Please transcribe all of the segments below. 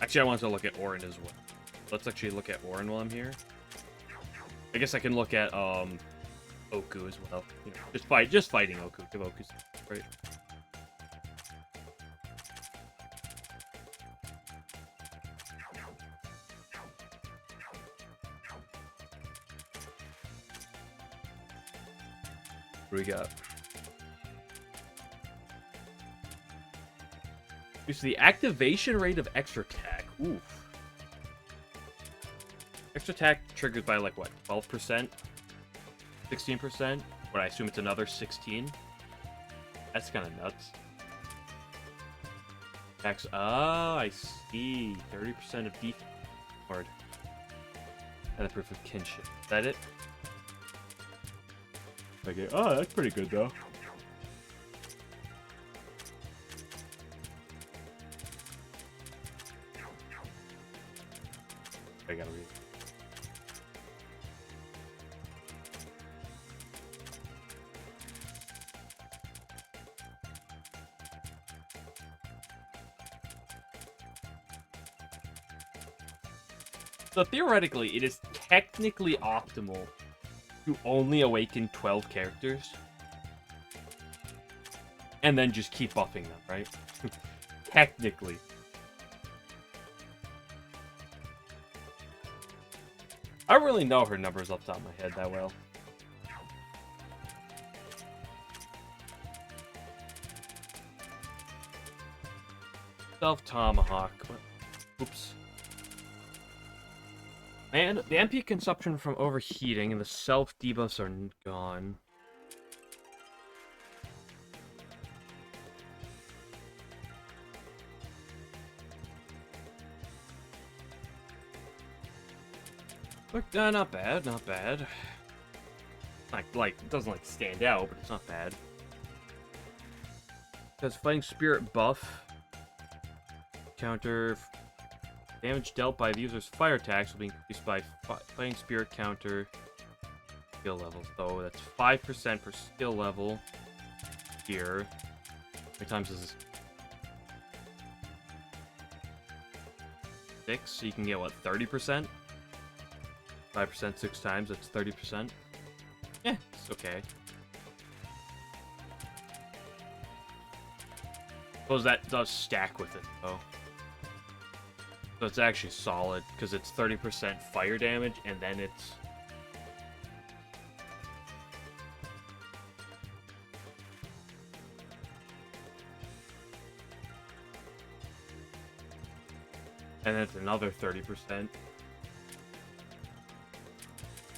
Actually, I want to look at Orin as well. Let's actually look at Orin while I'm here. I guess I can look at Oku as well. You know, just fighting Oku. Give Oku some, right? What do we got? It's the activation rate of extra attack. Oof. Extra attack triggers by like what? 12%? 16%? But I assume it's another 16. That's kind of nuts. Attacks. Oh, I see. 30% of defense. Hard. And a proof of kinship. Is that it? Okay. Oh, that's pretty good though. I gotta read. So theoretically, it is technically optimal to only awaken 12 characters. And then just keep buffing them, right? Technically. I don't really know her numbers off the top of my head that well. Self-tomahawk. Oops. And the MP consumption from overheating and the self-debuffs are gone. But, not bad, not bad. Like, it doesn't, like, stand out, but it's not bad. Because Fighting Spirit buff. Counter. Damage dealt by the user's fire attacks will be increased by Fighting Spirit counter skill level. So that's 5% per skill level here. How many times is this? 6, so you can get, what, 30%? 5% 6 times, that's 30%. Yeah, it's okay. Suppose that does stack with it, though. So it's actually solid, because it's 30% fire damage, and then it's... And then it's another 30%.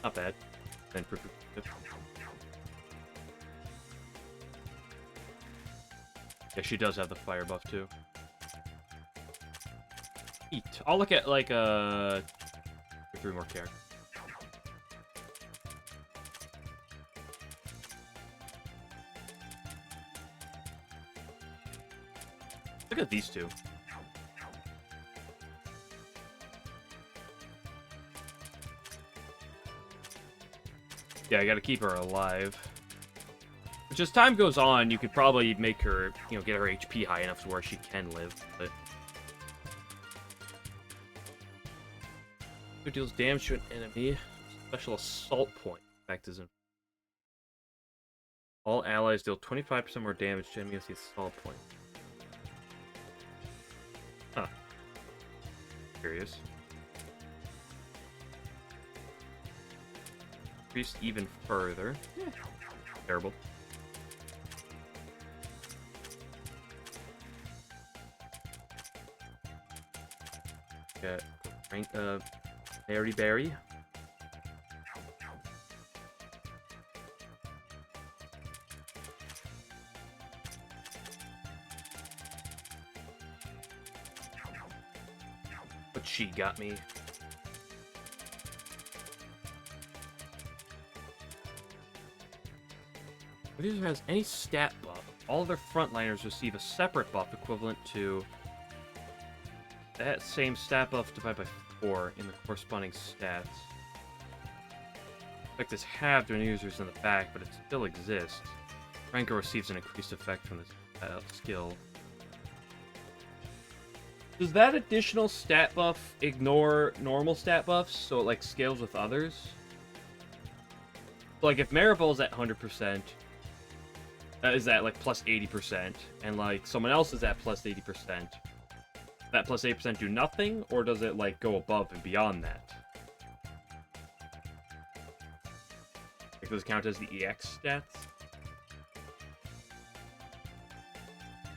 Not bad. Then yeah, she does have the fire buff too. Eat. I'll look at like 3 more characters. Look at these two. Yeah, I gotta keep her alive. Which, as time goes on, you could probably make her, you know, get her HP high enough to where she can live, but... It deals damage to an enemy. Special assault point. Effect is in... All allies deal 25% more damage to enemies with the assault point. Huh. Curious. Increased even further. Yeah. Terrible. Got Berry Berry. But she got me. If user has any stat buff, all their frontliners receive a separate buff equivalent to that same stat buff divided by 4 in the corresponding stats. Effect is halved when users in the back, but it still exists. Ranker receives an increased effect from this skill. Does that additional stat buff ignore normal stat buffs, so it, like, scales with others? So, like, if Maribel's at 100%, is at, like, plus 80%, and, like, someone else is at plus 80%, that plus 80% do nothing, or does it, like, go above and beyond that? Like, does it count as the EX stats?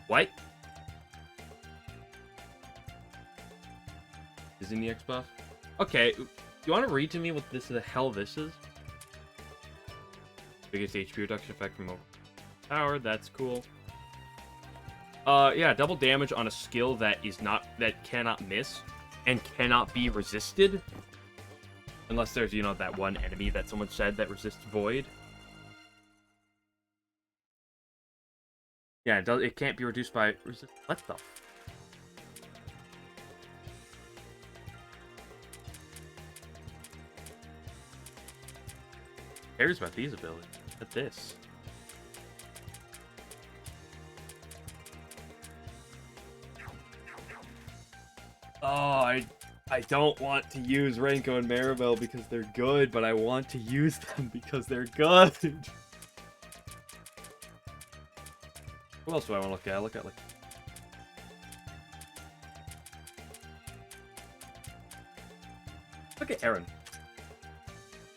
What? Is in the EX buff? Okay, do you want to read to me what the hell this is? Biggest HP reduction effect from power, that's cool. Yeah, double damage on a skill that cannot miss and cannot be resisted. Unless there's, you know, that one enemy that someone said that resists void. Yeah, it can't be reduced by what the Who cares about these abilities? At this. Oh, I don't want to use Renko and Maribel because they're good, but I want to use them because they're good. Who else do I want to look at? Look at, like... Look at Eren.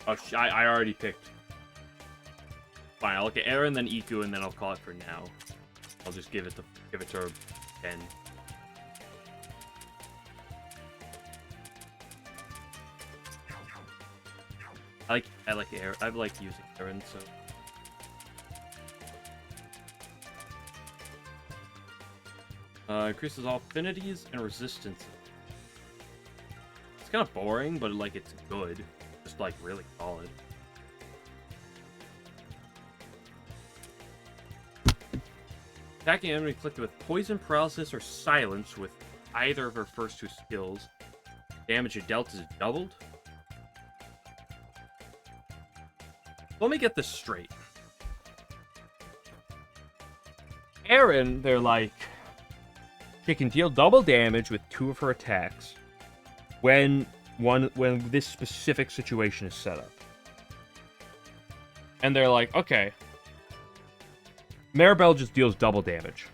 Oh, I already picked. Fine, I'll look at Eren, then Iku, and then I'll call it for now. I'll just give it to her 10. I like Eren. I like using Eren, so. Increases all affinities and resistances. It's kind of boring, but like it's good. Just like really solid. Attacking enemy inflicted with poison, paralysis, or silence with either of her first two skills. Damage dealt is doubled. Let me get this straight. Eren, they're like, she can deal double damage with 2 of her attacks when this specific situation is set up. And they're like, okay, Maribel just deals double damage.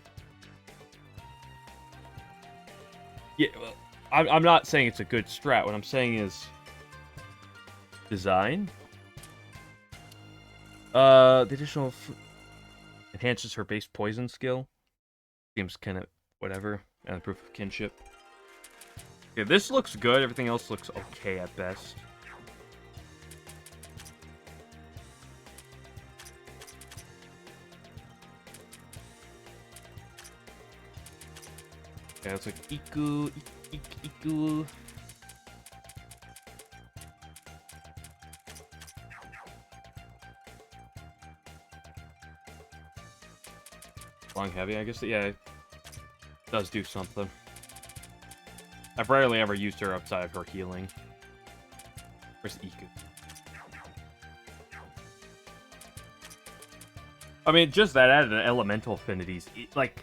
Yeah, well, I'm not saying it's a good strat. What I'm saying is design. The additional enhances her base poison skill. Seems kind of whatever. And proof of kinship. Yeah, this looks good. Everything else looks okay at best. Yeah, it's like Iku. Long heavy, I guess. Yeah, it does do something. I've rarely ever used her outside of her healing. Where's Iku? I mean, just that added elemental affinities. Like,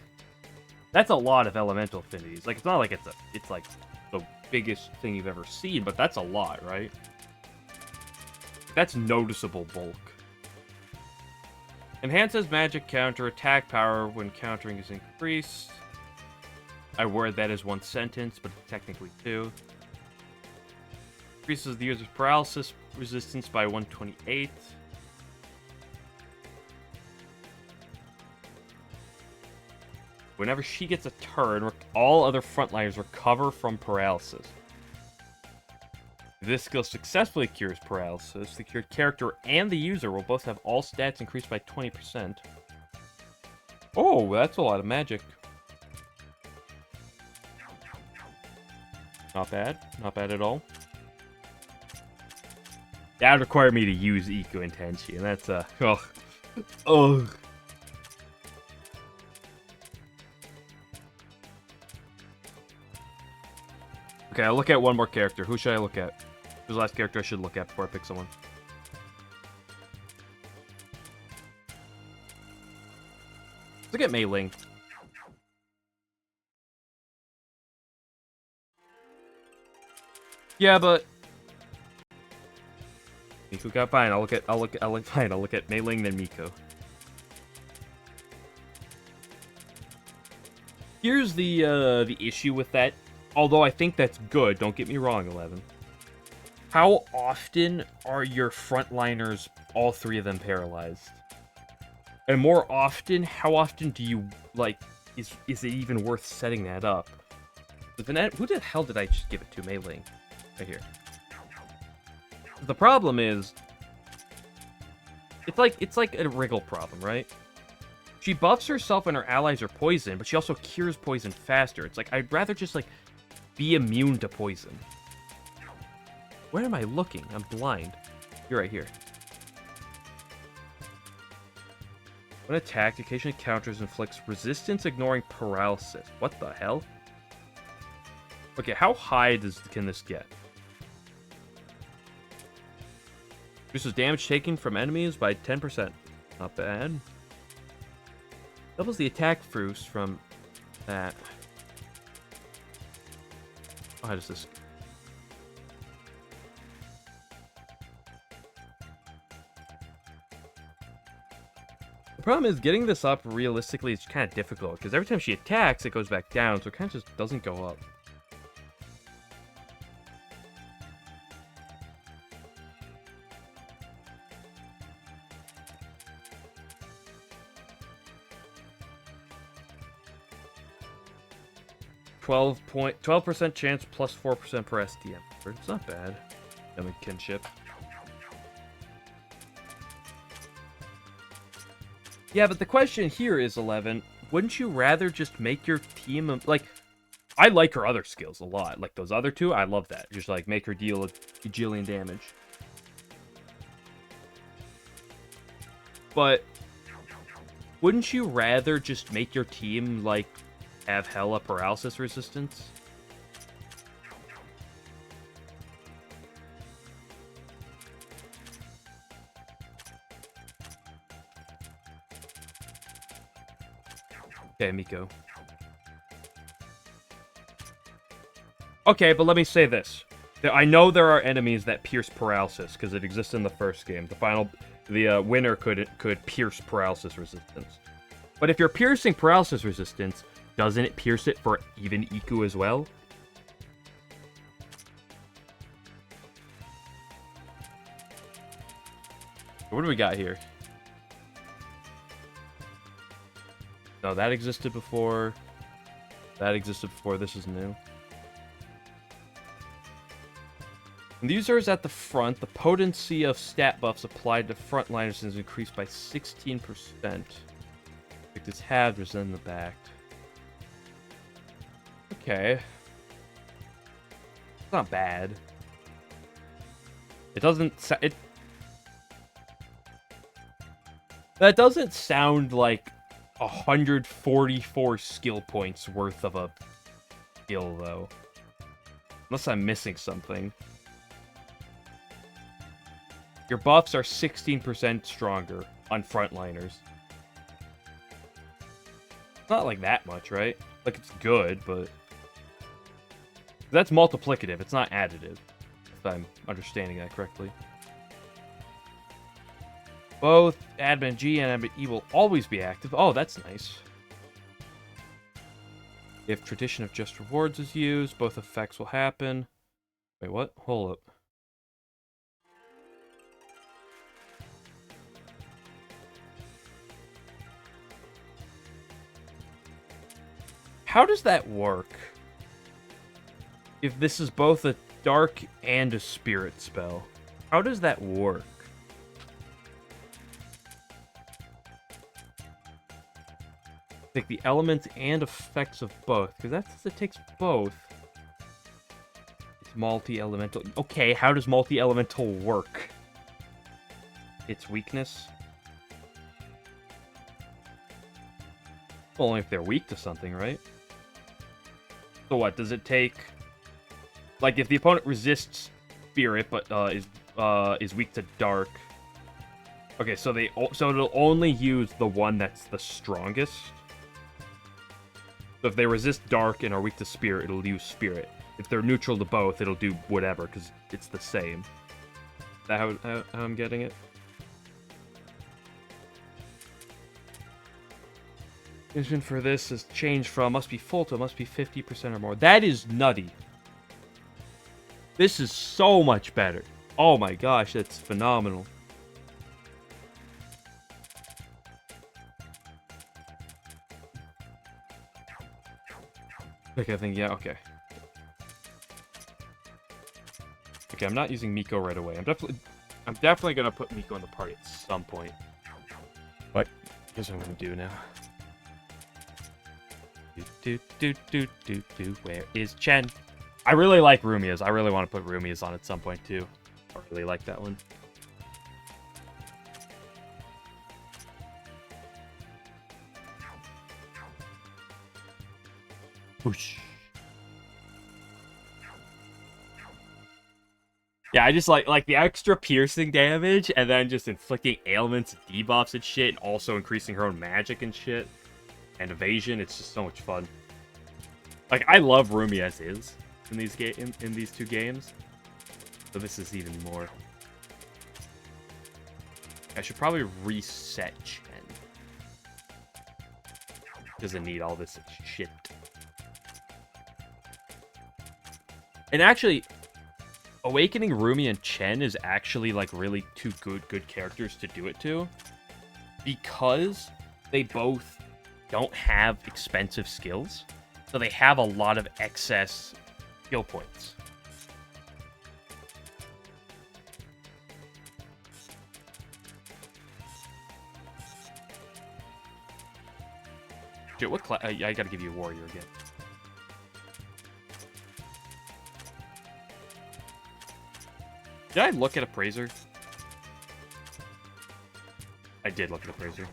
that's a lot of elemental affinities. Like, it's not like it's like the biggest thing you've ever seen, but that's a lot, right? That's noticeable bulk. Enhances magic counter attack power when countering is increased. I word that as one sentence, but it's technically 2. Increases the user's paralysis resistance by 128. Whenever she gets a turn, all other frontliners recover from paralysis. If this skill successfully cures paralysis, the cured character and the user will both have all stats increased by 20%. Oh, that's a lot of magic. Not bad. Not bad at all. That would require me to use Iku and Tenchi, and that's, ugh. Ugh. Okay, I'll look at one more character. Who should I look at? Who's the last character I should look at before I pick someone? Let's look at Mei Ling. Yeah, but Miku got fine. I'll look at Mei Ling then Miko. Here's the issue with that. Although I think that's good. Don't get me wrong, 11. How often are your frontliners, all three of them, paralyzed? And more often, how often do you, like, is it even worth setting that up? Who the hell did I just give it to? Mei Ling. Right here. The problem is, it's like a wriggle problem, right? She buffs herself and her allies are poisoned, but she also cures poison faster. It's like, I'd rather just, like, be immune to poison. Where am I looking? I'm blind. You're right here. When attacked, occasionally counters inflicts resistance, ignoring paralysis. What the hell? Okay, how high can this get? Reduces damage taken from enemies by 10%. Not bad. Doubles the attack fruits from that. Oh, how does this... The problem is getting this up realistically is kind of difficult, because every time she attacks, it goes back down, so it kind of just doesn't go up. $12% chance plus 4% per SDM. It's not bad. Yummy kinship. Yeah, but the question here is, 11, wouldn't you rather just make your team... Like, I like her other skills a lot. Like, those other two, I love that. Just, like, make her deal a gajillion damage. But wouldn't you rather just make your team, like, have hella paralysis resistance? Okay, Miko. Okay, but let me say this. I know there are enemies that pierce paralysis, because it exists in the first game. The winner could pierce paralysis resistance. But if you're piercing paralysis resistance, doesn't it pierce it for even Iku as well? What do we got here? No, that existed before. That existed before. This is new. When the user is at the front, the potency of stat buffs applied to frontliners is increased by 16%. It's halved was in the back. Okay. It's not bad. It doesn't... That doesn't sound like 144 skill points worth of a skill, though. Unless I'm missing something. Your buffs are 16% stronger on frontliners. It's not like that much, right? Like, it's good, but... That's multiplicative, it's not additive. If I'm understanding that correctly. Both Admin G and Admin E will always be active. Oh, that's nice. If Tradition of Just Rewards is used, both effects will happen. Wait, what? Hold up. How does that work? If this is both a dark and a spirit spell. How does that work? Take the elements and effects of both, because that says it takes both. It's multi-elemental. Okay, how does multi-elemental work? Its weakness? Well, only if they're weak to something, right? So what, does it take... Like, if the opponent resists spirit, but is weak to dark... Okay, so it'll only use the one that's the strongest? So if they resist dark and are weak to spirit, it'll use spirit. if they're neutral to both, it'll do whatever, because it's the same. Is that how I'm getting it? Condition for this is changed from must be full to must be 50% or more. That is nutty. This is so much better. Oh my gosh, that's phenomenal. Okay, I think, yeah, okay. Okay, I'm not using Miko right away. I'm definitely gonna put Miko in the party at some point. But here's what I'm gonna do now. Where is Chen? I really like Rumia's. I really want to put Rumia's on at some point too. I really like that one. Whoosh. Yeah, I just like the extra piercing damage, and then just inflicting ailments, debuffs and shit, and also increasing her own magic and shit, and evasion. It's just so much fun. Like, I love Rumi as is in these in these two games, so this is even more. I should probably reset Chen. Doesn't need all this shit. And actually, awakening Rumi and Chen is actually like really two good characters to do it to, because they both don't have expensive skills, so they have a lot of excess skill points. Shit, what class? I gotta give you a warrior again. Did I look at Appraiser? I did look at Appraiser.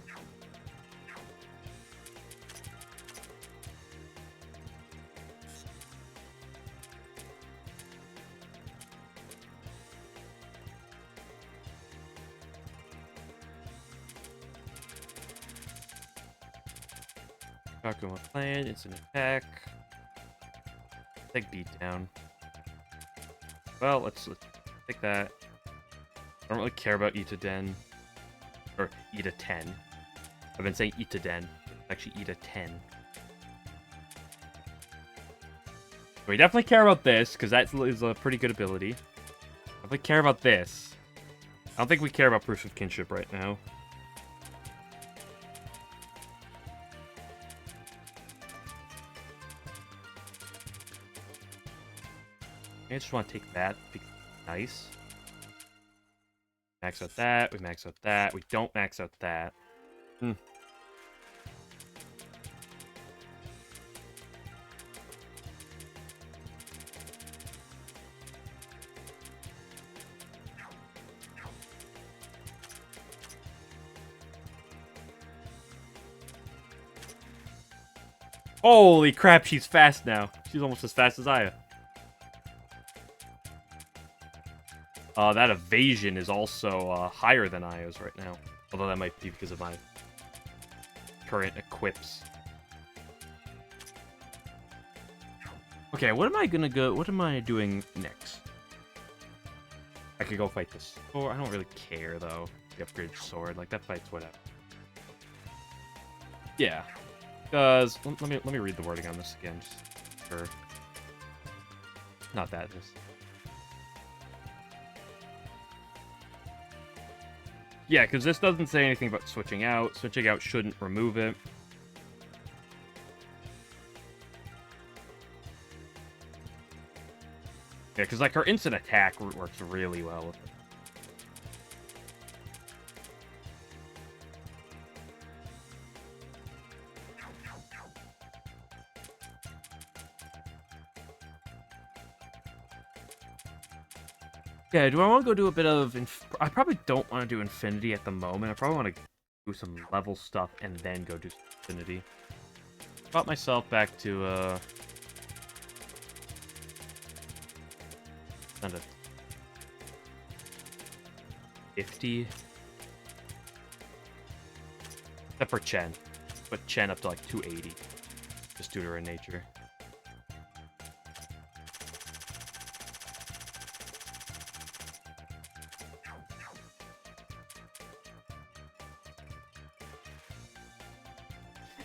Kakuma plan, instant attack. Take beat down. Well, let's take that. I don't really care about Ita Den. Or Ita 10. I've been saying Ita Den. Actually, Ita 10. We definitely care about this, because that is a pretty good ability. Definitely care about this. I don't think we care about Proof of Kinship right now. I just want to take that because it's nice. Max out that, we max out that, we don't max out that. Holy crap, she's fast now. She's almost as fast as I am. That evasion is also higher than Io's right now. Although that might be because of my current equips. Okay, what am I gonna go? What am I doing next? I could go fight this. Or I don't really care though. The upgraded sword, like that fight's whatever. Yeah, because let me read the wording on this again, just for not that just. Yeah, because this doesn't say anything about switching out. Switching out shouldn't remove it. Yeah, because like her instant attack works really well with it. Yeah, do I want to go do a bit of... I probably don't want to do Infinity at the moment. I probably want to do some level stuff and then go do Infinity. Brought myself back to, Down to 50. Except for Chen. Put Chen up to like 280. Just due to her nature.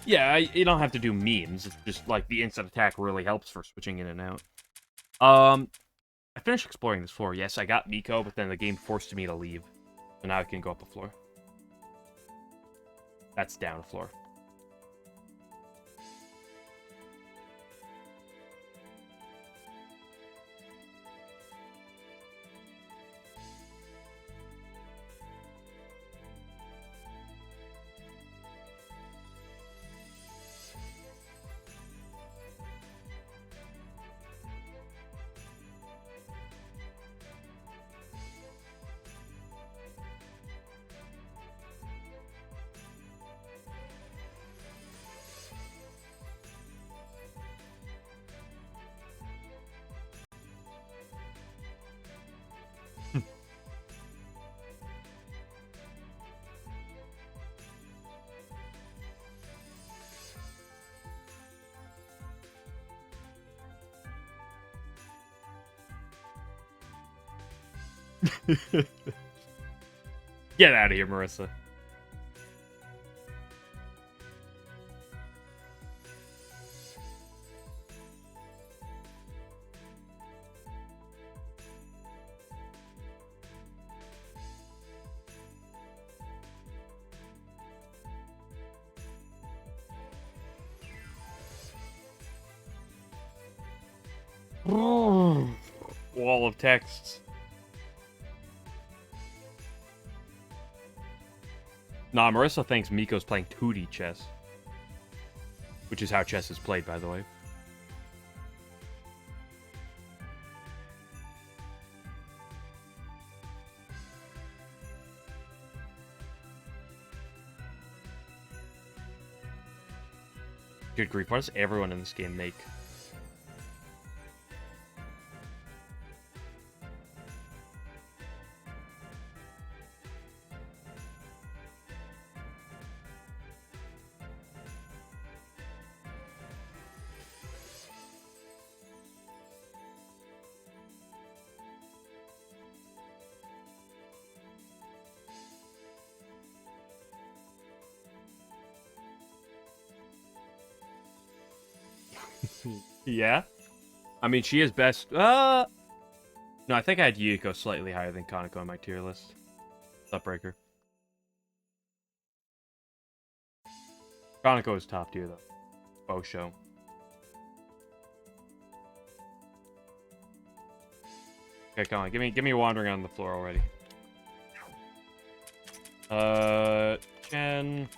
Yeah, you don't have to do memes. It's just, like, the instant attack really helps for switching in and out. I finished exploring this floor. Yes, I got Miko, but then the game forced me to leave. So now I can go up a floor. That's down a floor. Get out of here, Marissa. Wall of texts. Nah, Marissa thinks Miko's playing 2D chess. Which is how chess is played, by the way. Good grief, what does everyone in this game make? Yeah? I mean, she is best... No, I think I had Yuko slightly higher than Kaneko on my tier list. Upbreaker. Kaneko is top tier, though. Bow show. Okay, come on. Give me wandering on the floor already. Chen...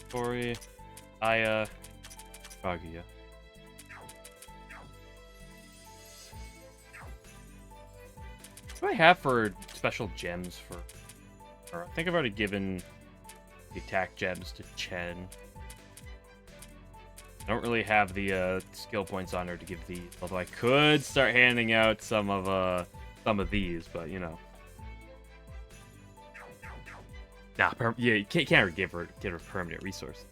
Tori... Aya... Kaguya. What do I have for special gems for her? I think I've already given the attack gems to Chen. I don't really have the skill points on her to give these, although I could start handing out some of these, but you know. Nah, yeah, you can't give her permanent resource.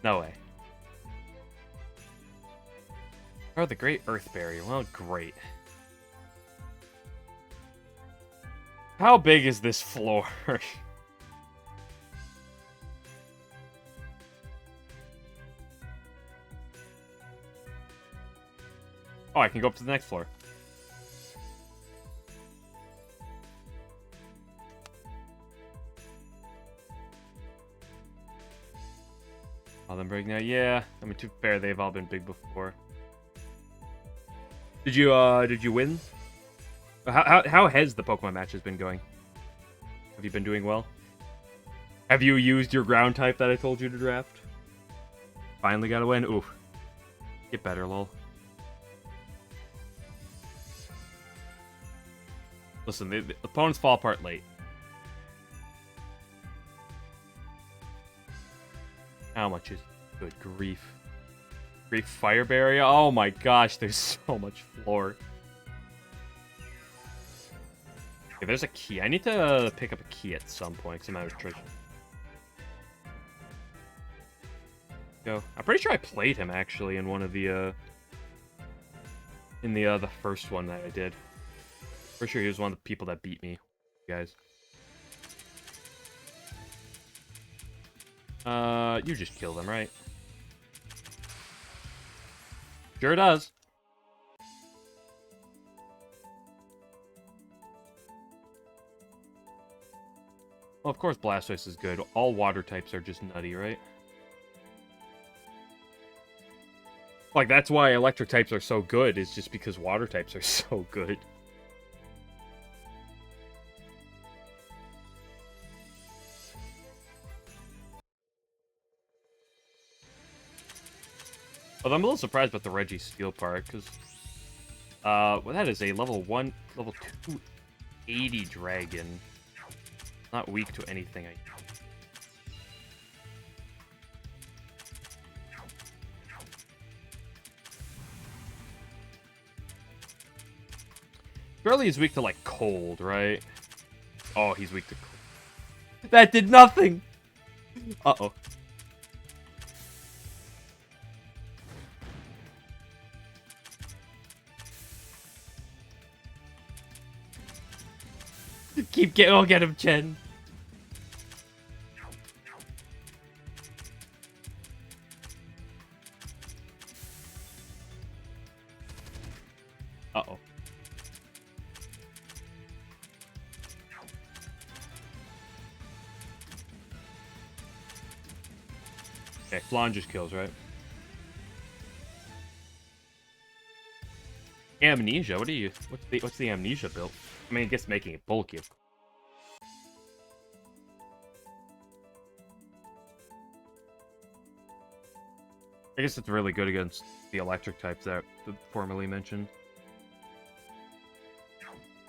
No way. Oh, the Great Earth Barrier. Well, great. How big is this floor? Oh, I can go up to the next floor. All them big now? Yeah. I mean, to be fair, they've all been big before. Did you win? How has the Pokemon matches been going? Have you been doing well? Have you used your ground type that I told you to draft? Finally got a win? Ooh. Get better, lol. Listen, the opponents fall apart late. How much is... Good grief. Great Fire Barrier? Oh my gosh, there's so much floor. Okay, there's a key. I need to pick up a key at some point, because I'm out of treasure. Go. I'm pretty sure I played him, actually, in one of the, the first one that I did. Pretty sure he was one of the people that beat me, guys. You just kill them, right? Sure does. Well, of course Blastoise is good. All water types are just nutty, right? Like, that's why electric types are so good, is just because water types are so good. But I'm a little surprised about the Registeel part, because, well, that is a level 280 dragon. Not weak to anything. Surely he's weak to, like, cold, right? Oh, he's weak to cold. That did nothing! Uh-oh. Oh, get him, Chen. Uh-oh. Okay, Flan just kills, right? Amnesia? What are you? What's the amnesia build? I mean, I guess making it bulky. I guess it's really good against the electric types that formerly mentioned.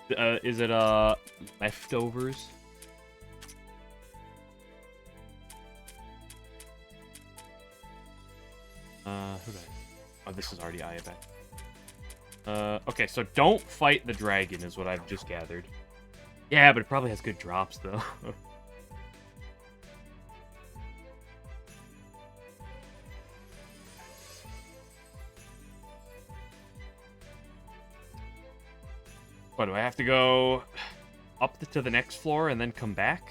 Is it leftovers? Who did I? Oh, this is already Ayabat. Okay, so don't fight the dragon is what I've just gathered. Yeah, but it probably has good drops, though. What, do I have to go up to the next floor and then come back?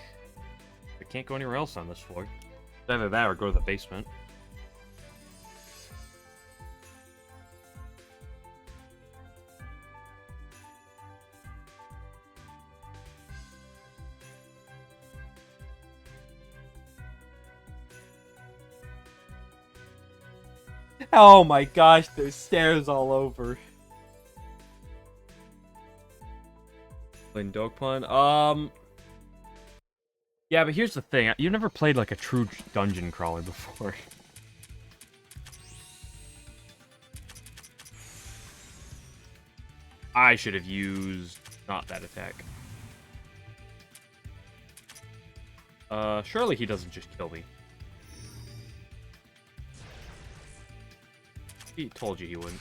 I can't go anywhere else on this floor. Either that or go to the basement. Oh my gosh, there's stairs all over. Playing Dog Pond? Yeah, but here's the thing. You've never played, like, a true dungeon crawler before. I should have used not that attack. Surely he doesn't just kill me. He told you he wouldn't.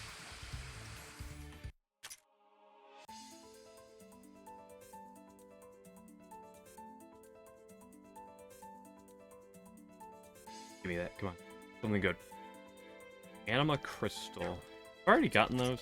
Give me that. Come on. Something good. Anima Crystal. I've already gotten those.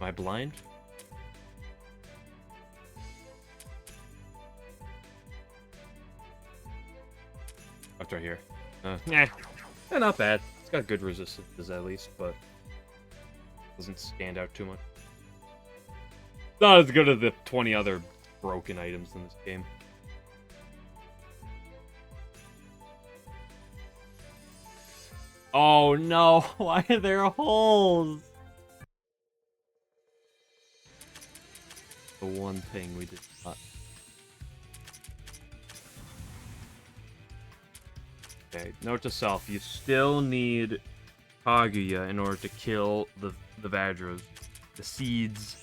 Am I blind? That's right here. Nah. Not bad. It's got good resistances at least, but doesn't stand out too much. Not as good as the 20 other broken items in this game. Oh no, why are there holes? The one thing we did not. Okay, note to self, you still need Kaguya in order to kill the Vadros. The seeds.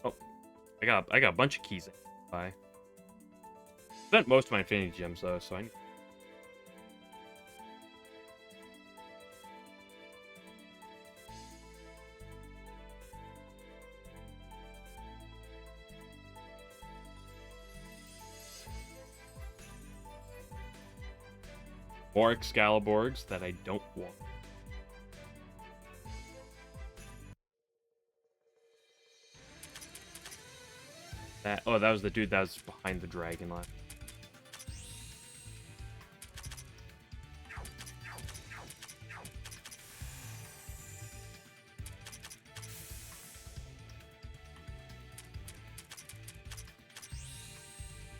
Oh, I got a bunch of keys. Bye. Spent most of my Infinity Gems though, so I need. More Excaliburgs that I don't want. That was the dude that was behind the dragon left.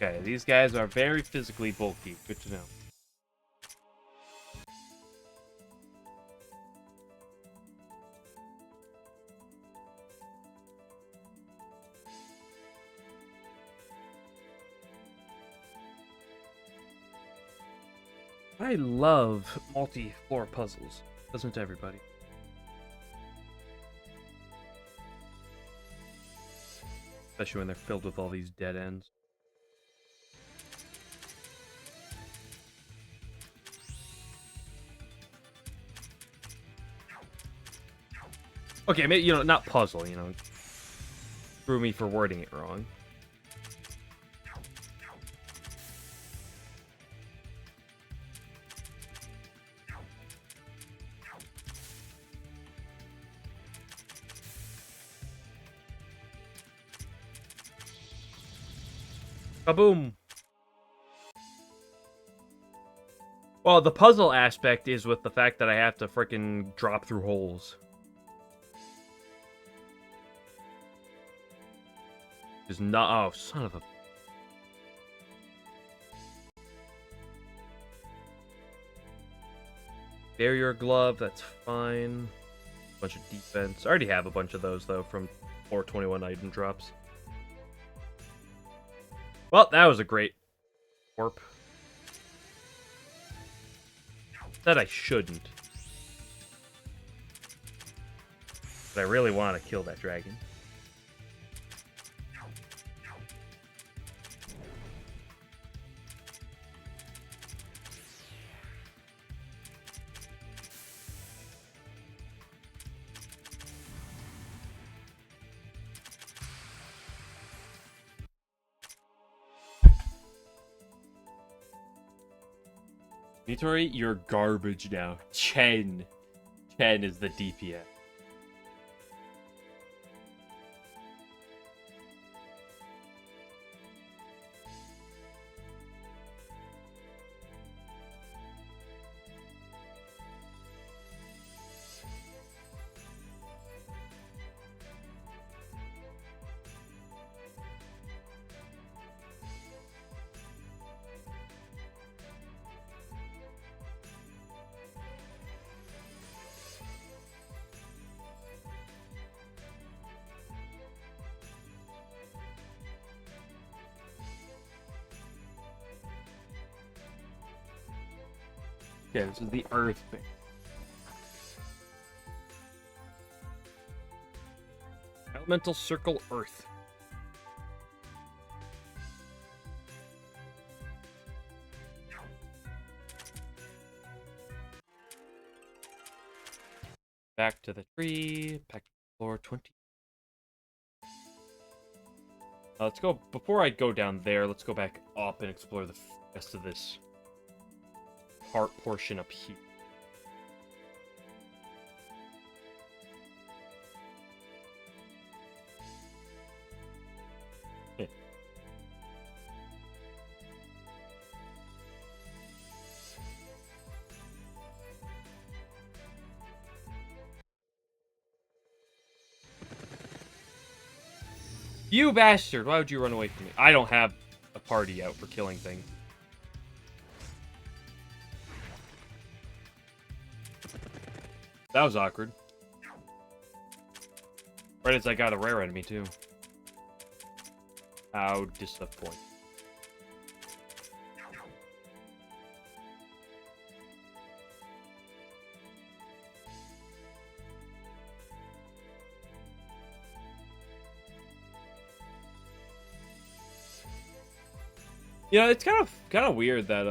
Okay, these guys are very physically bulky. Good to know. I love multi-floor puzzles. Doesn't everybody? Especially when they're filled with all these dead ends. Okay, maybe, not puzzle, Screw me for wording it wrong. Kaboom! Well, the puzzle aspect is with the fact that I have to frickin' drop through holes. Is not. Oh, son of a. Barrier glove, that's fine. Bunch of defense. I already have a bunch of those, though, from 421 item drops. Well, that was a great warp. That I shouldn't. But I really want to kill that dragon. Nitori, you're garbage now. Chen is the DPS. Okay, this is the Earth thing. Elemental Circle Earth. Back to the tree. Back to floor 20. Let's go. Before I go down there, let's go back up and explore the rest of this portion up here. You bastard! Why would you run away from me? I don't have a party out for killing things. That was awkward. Right as I got a rare enemy, too. How disappointing. It's kind of weird that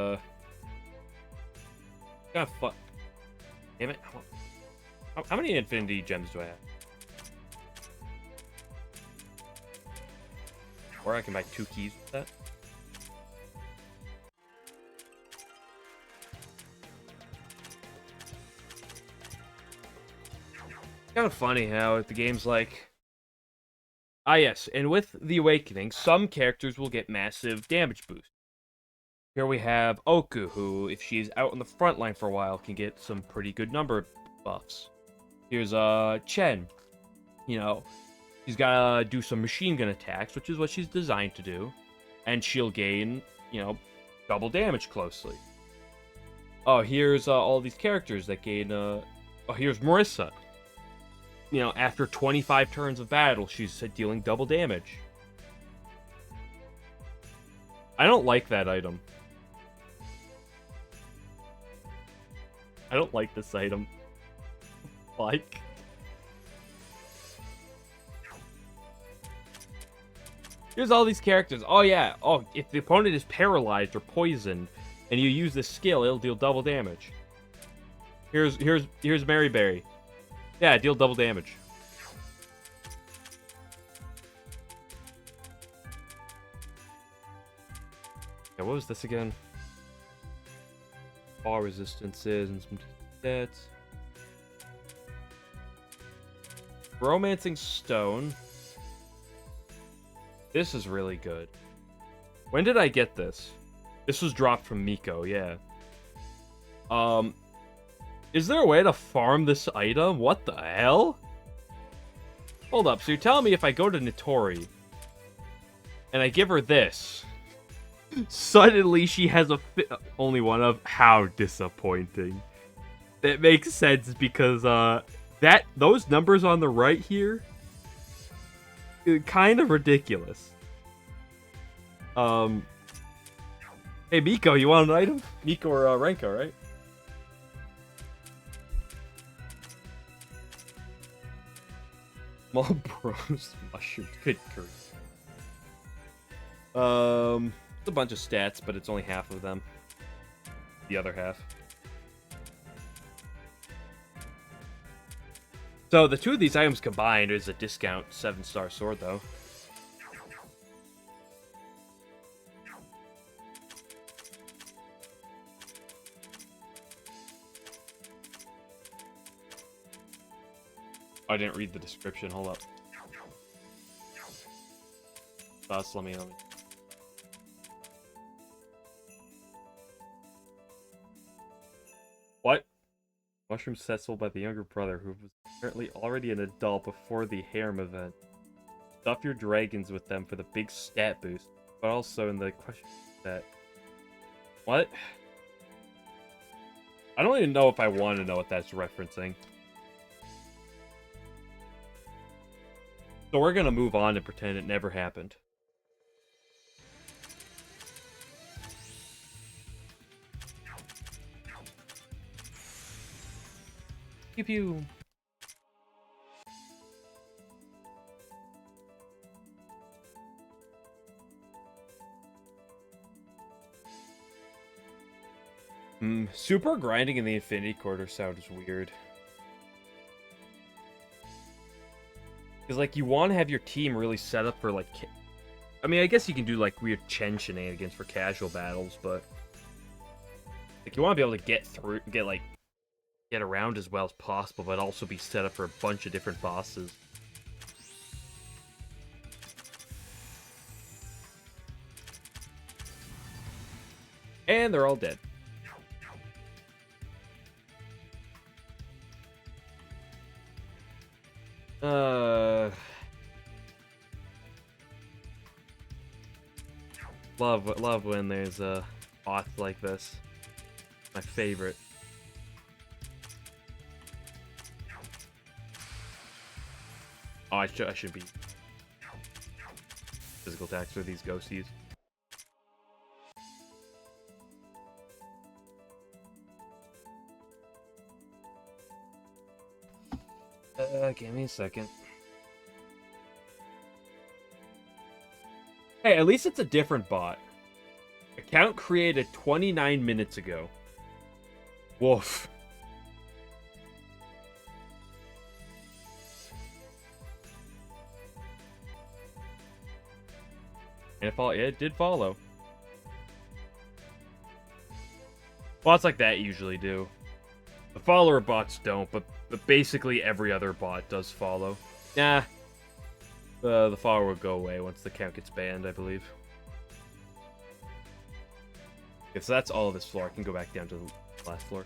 kind of fun. Damn it! How many infinity gems do I have? Or I can buy 2 keys with that. Kind of funny how the game's like, ah yes, and with the Awakening, some characters will get massive damage boosts. Here we have Oku, who, if she's out on the front line for a while, can get some pretty good number buffs. Here's Chen. You know, she's gotta do some machine gun attacks, which is what she's designed to do. And she'll gain, double damage closely. Oh, here's all these characters that gain, oh, here's Marissa. After 25 turns of battle, she's dealing double damage. I don't like that item. I don't like this item. Like... Here's all these characters. Oh, yeah. Oh, if the opponent is paralyzed or poisoned, and you use this skill, it'll deal double damage. Here's Mary Berry. Yeah, deal double damage. Yeah, what was this again? All resistances and some stats. Romancing Stone. This is really good. When did I get this? This was dropped from Miko, yeah. Is there a way to farm this item? What the hell? Hold up, so you're telling me if I go to Nitori and I give her this, suddenly she has only one of... How disappointing. That makes sense because those numbers on the right here, kind of ridiculous. Hey Miko, you want an item? Miko or Renko, right? Small bros mushrooms. Good grief. It's a bunch of stats, but it's only half of them. The other half. So the two of these items combined is a discount 7-star sword, though. I didn't read the description. Hold up. Let me. What? Mushroom set sold by the younger brother, who was apparently already an adult before the harem event. Stuff your dragons with them for the big stat boost, but also in the question that. What? I don't even know if I want to know what that's referencing. So we're gonna move on and pretend it never happened. Pew pew. Super grinding in the Infinity Quarter sounds weird. Because, like, you want to have your team really set up for, like... I mean, I guess you can do, like, weird Chen shenanigans for casual battles, but... Like, you want to be able to get through... Get around as well as possible, but also be set up for a bunch of different bosses. And they're all dead. Love when there's a auth like this. My favorite. Oh, I should be physical attacks for these ghosties. Give me a second. Hey, at least it's a different bot. Account created 29 minutes ago. Woof. And it did follow. Bots like that usually do. The follower bots don't, but basically every other bot does follow. Nah. The follower will go away once the account gets banned, I believe. Okay, so that's all of this floor. I can go back down to the last floor.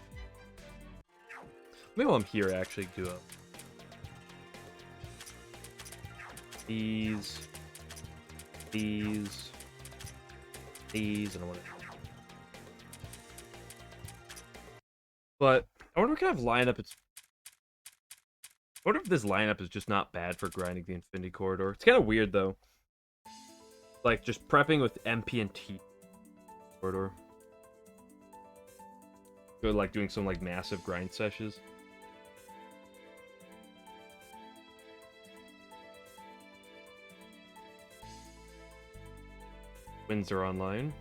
Maybe while I'm here, actually do these, and I want to. But I wonder what kind of lineup it's. I wonder if this lineup is just not bad for grinding the Infinity Corridor. It's kind of weird though. Like just prepping with MP and T corridor. So like doing some like massive grind sessions. Wins are online.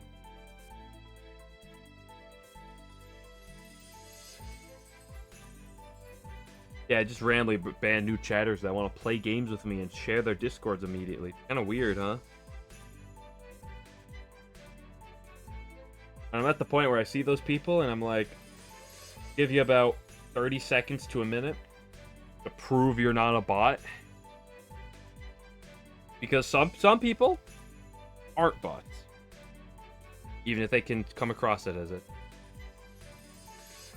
Yeah, I just randomly ban new chatters that want to play games with me and share their discords immediately. Kind of weird, huh? I'm at the point where I see those people and I'm like, give you about 30 seconds to a minute to prove you're not a bot. Because some people aren't bots. Even if they can come across it as it.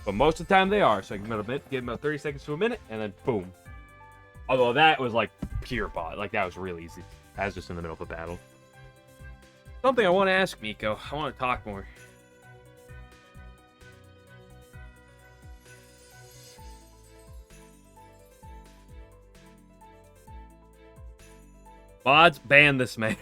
But most of the time they are, so I give them about 30 seconds to a minute, and then boom. Although that was like pure bot, like that was really easy. I was just in the middle of a battle. Something I want to ask Miko. I want to talk more. Mods, ban this man.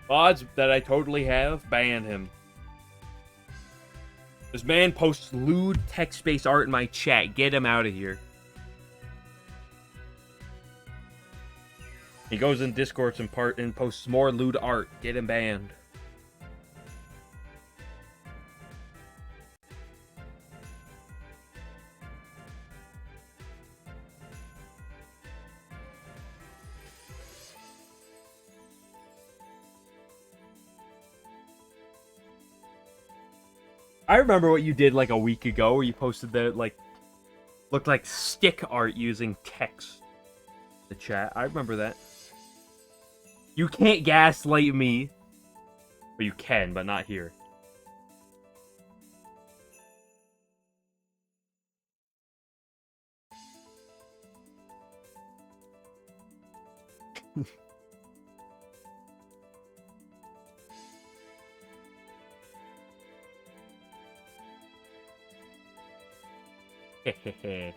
Mods that I totally have, ban him. This man posts lewd text-based art in my chat. Get him out of here. He goes in Discords and posts more lewd art. Get him banned. I remember what you did like a week ago where you posted the like looked like stick art using text in the chat. I remember that. You can't gaslight me. Or you can, but not here. Hehehe.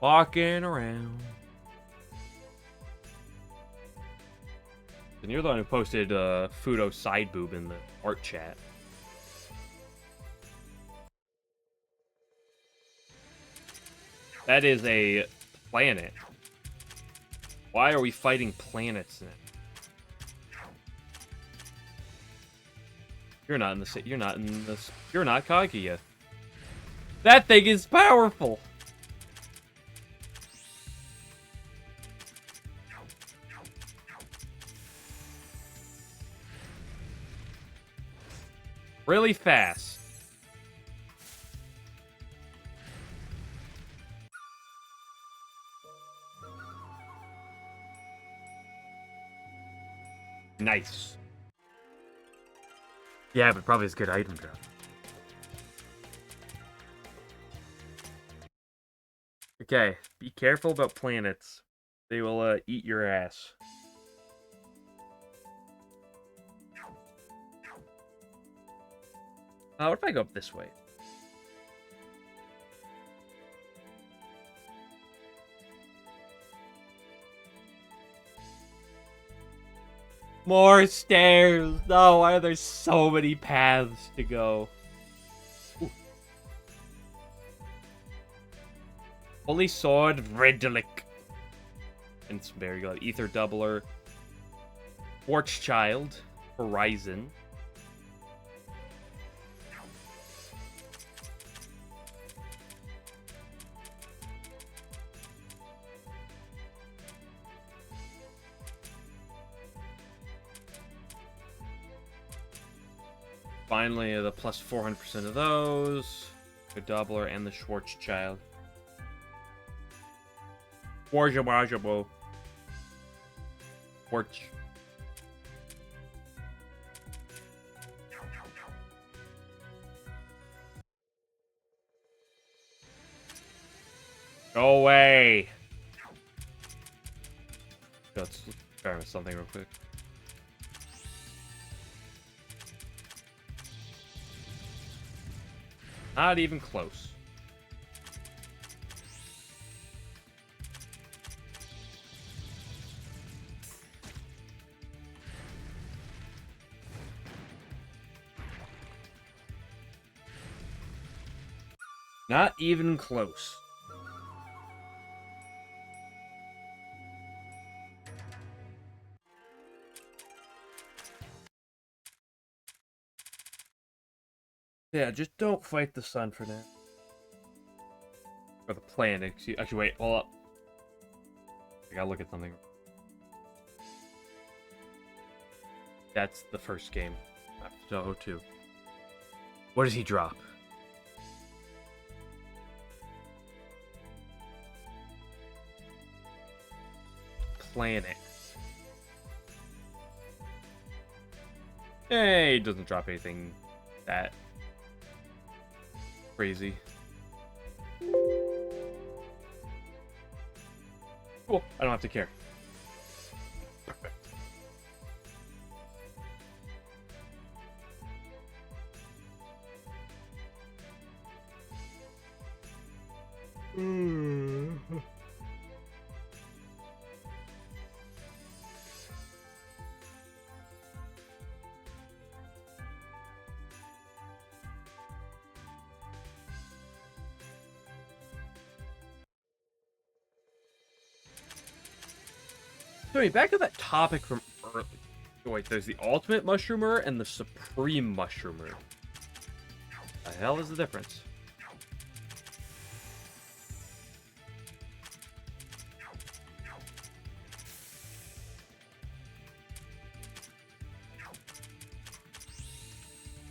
Walking around. And you're the one who posted Fudo's side boob in the art chat. That is a planet. Why are we fighting planets then? You're not in the. You're not in this. You're not Kaguya. That thing is powerful. Really fast. Nice. Yeah, but probably is good item drop. Okay, be careful about planets. They will eat your ass. What if I go up this way? More stairs! No, why are there so many paths to go? Ooh. Holy Sword, Redelic. And it's very good. Ether Doubler. Torch Child. Horizon. Finally, the plus 400% of those. The Doubler and the Schwarzschild. Schwarzschild. Schwarz. Go away! Let's try with something real quick. Not even close. Not even close. Yeah, just don't fight the sun for now. Or the planet. Actually, wait, hold up. I gotta look at something. That's the first game. Touhou 2. What does he drop? Planet. Hey, it doesn't drop anything that crazy. Cool, I don't have to care. Perfect. So wait, back to that topic from earlier. Wait, there's the Ultimate Mushroomer and the Supreme Mushroomer. The hell is the difference?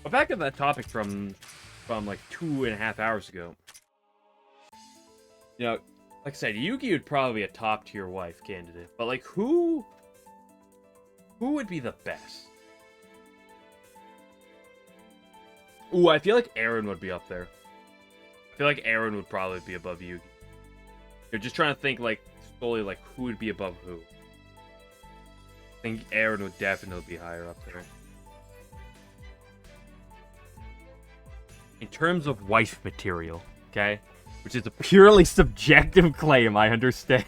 But back to that topic from like 2.5 hours ago. You know, like I said, Yugi would probably be a top tier wife candidate, but like who would be the best? Ooh, I feel like Aaron would be up there. I feel like Aaron would probably be above Yugi. You're just trying to think like solely like who would be above who. I think Aaron would definitely be higher up there. In terms of wife material, okay? Which is a purely subjective claim, I understand.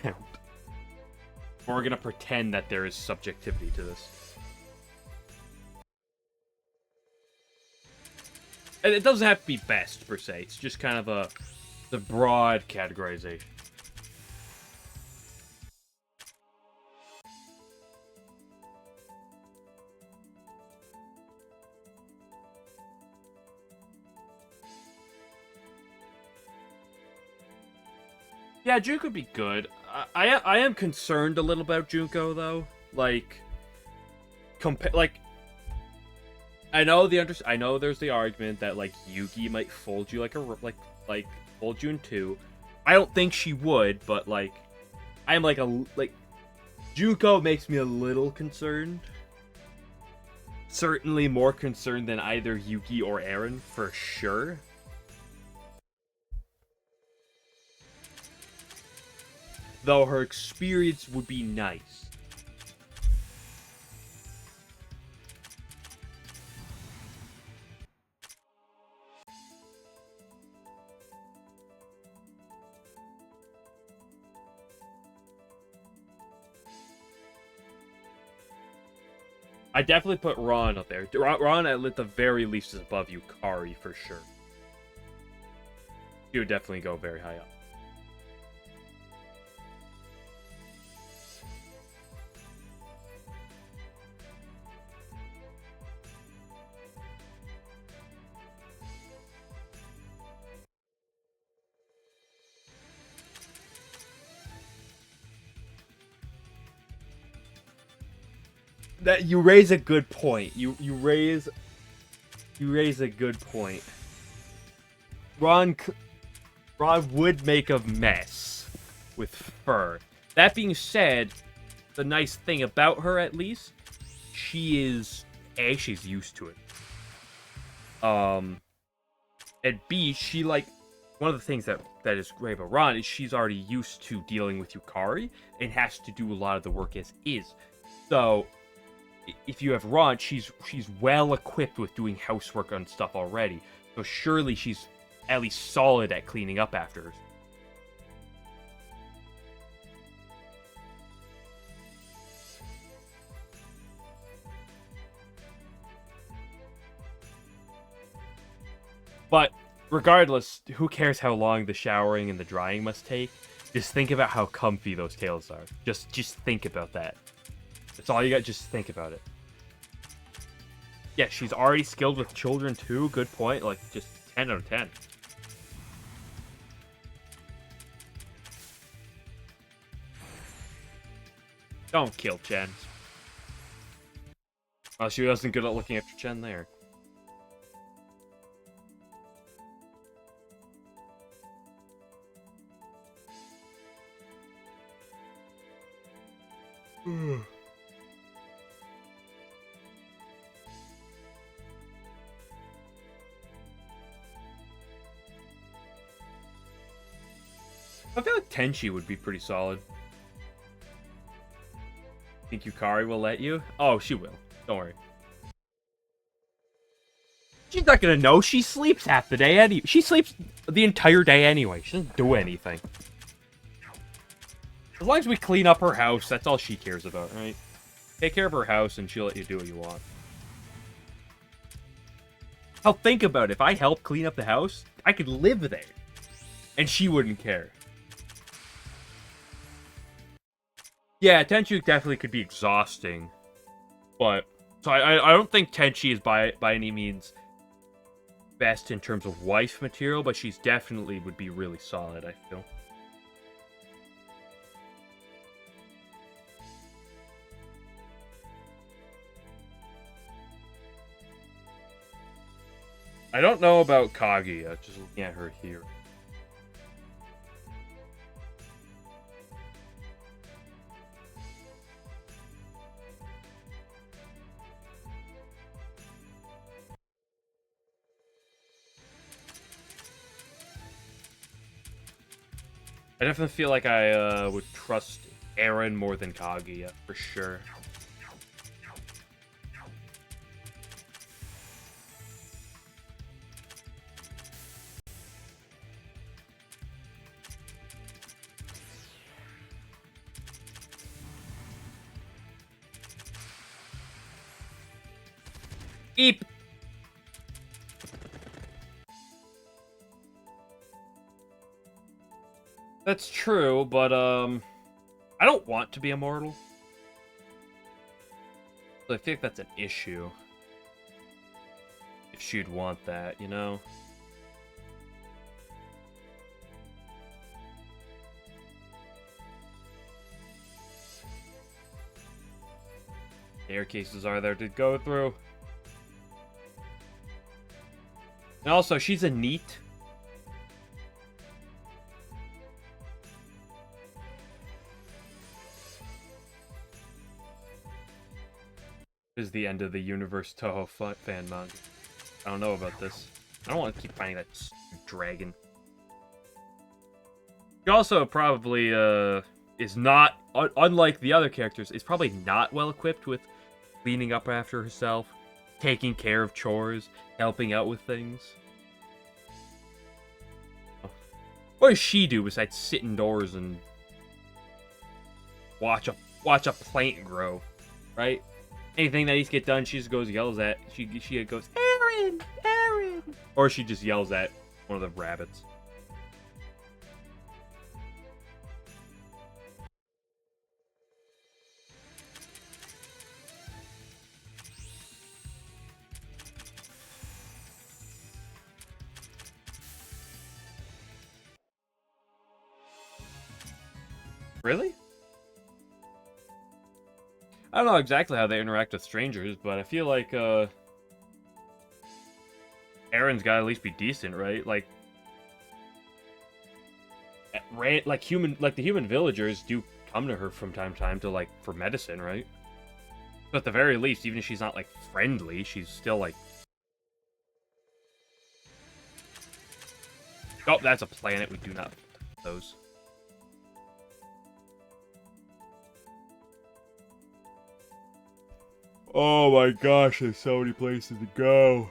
We're gonna pretend that there is subjectivity to this. And it doesn't have to be best, per se. It's just kind of the broad categorization. Yeah, Junko would be good. I am concerned a little about Junko though. Like, I know there's the argument that like Yugi might fold you like fold you in two. I don't think she would, but like I'm like Junko makes me a little concerned. Certainly more concerned than either Yugi or Eren for sure. Though her experience would be nice. I definitely put Ron up there. Ron, at the very least, is above Yukari for sure. She would definitely go very high up. That you raise a good point. You raise a good point. Ron would make a mess with fur. That being said, the nice thing about her, at least, she's used to it. And B, she like one of the things that is great about Ron is she's already used to dealing with Yukari and has to do a lot of the work as is. So if you have Ron, she's well equipped with doing housework and stuff already. So surely she's at least solid at cleaning up after her. But regardless, who cares how long the showering and the drying must take? Just think about how comfy those tails are. Just think about that. That's all you got. Just think about it. Yeah, she's already skilled with children too. Good point. Like, just 10 out of 10. Don't kill Chen. Oh, she wasn't good at looking after Chen there. I feel like Tenchi would be pretty solid. Think Yukari will let you? Oh, she will. Don't worry. She's not gonna know. She sleeps half the day. She sleeps the entire day anyway. She doesn't do anything. As long as we clean up her house, that's all she cares about, right? Take care of her house and she'll let you do what you want. Hell, think about it. If I help clean up the house, I could live there. And she wouldn't care. Yeah, Tenchi definitely could be exhausting. But, so I don't think Tenchi is by any means best in terms of wife material, but she's definitely would be really solid, I feel. I don't know about Kaguya, just looking at her here. I definitely feel like I would trust Eren more than Kaguya, for sure. Eep! That's true, but, I don't want to be immortal. So I think that's an issue. If she'd want that, you know? Staircases are there to go through. And also, she's a neat. This is the end of the universe Touhou fan manga. I don't know about this. I don't want to keep finding that dragon. She also probably is not, unlike the other characters, is probably not well equipped with cleaning up after herself, taking care of chores, helping out with things. What does she do besides sit indoors and watch a plant grow, right? Anything that needs to get done, she just goes yells at. She goes, Aaron, Aaron, or she just yells at one of the rabbits. Really? I don't know exactly how they interact with strangers, but I feel like Aaron's got to at least be decent, right? Like the human villagers do come to her from time to time to like for medicine, right? But at the very least, even if she's not like friendly, she's still like. Oh, that's a planet. We do not those. Oh my gosh, there's so many places to go.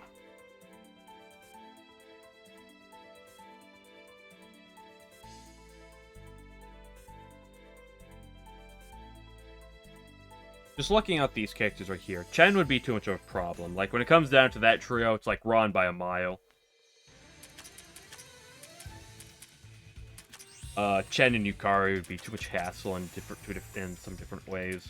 Just looking at these characters right here, Chen would be too much of a problem. Like, when it comes down to that trio, it's like Ron by a mile. Chen and Yukari would be too much hassle in some different ways.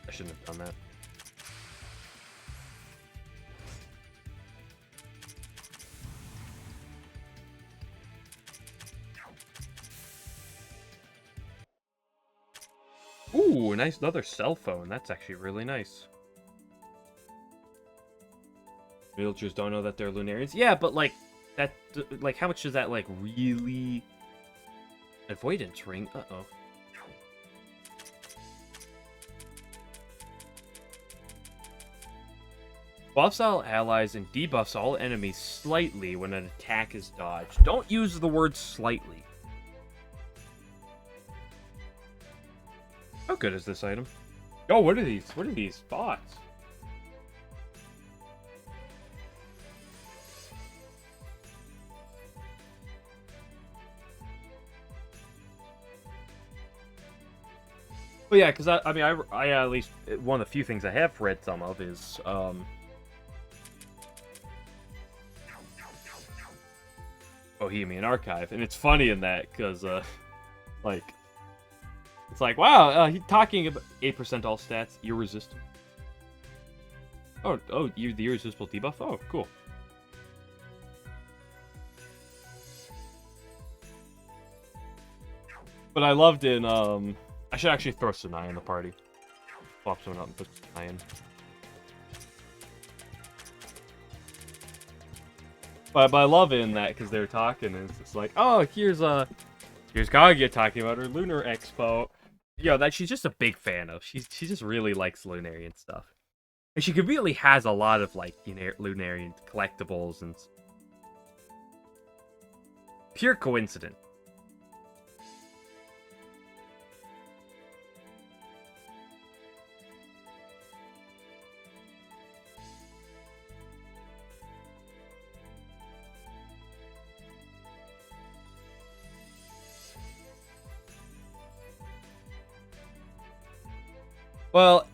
I shouldn't have done that. Ooh, nice another cell phone. That's actually really nice. Villagers don't know that they're Lunarians. Yeah, but like that, like how much does that like really? Avoidance ring. Uh-oh. Buffs all allies and debuffs all enemies slightly when an attack is dodged. Don't use the word slightly. How good is this item? Oh, what are these? What are these bots? Well, yeah, because I mean, I at least one of the few things I have read some of is Bohemian Archive, and it's funny in that because like it's like wow, he's talking about 8% all stats, irresistible. Oh, you're the irresistible debuff. Oh, cool. But I loved in I should actually throw Sanai in the party. Swap someone out and put Sanai in. But I love in that because they're talking and it's just like, oh, here's Kaguya talking about her Lunar Expo. Yo, that she's just a big fan of. She just really likes Lunarian stuff. And she conveniently has a lot of like Lunarian collectibles and pure coincidence. Well,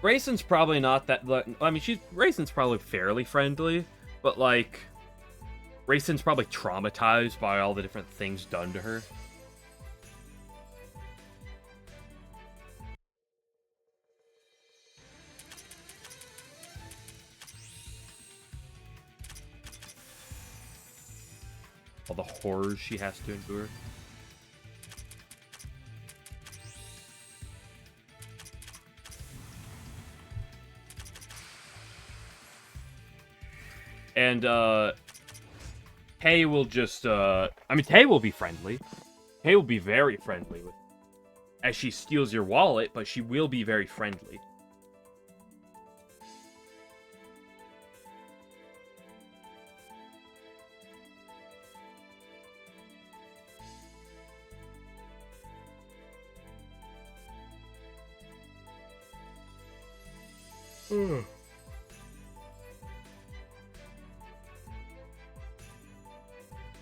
Raisin's probably not that. I mean, Raisin's probably fairly friendly, but like, Raisin's probably traumatized by all the different things done to her. All the horrors she has to endure. And, Tay will just, I mean, Tay will be friendly. Tay will be very friendly with, as she steals your wallet, but she will be very friendly.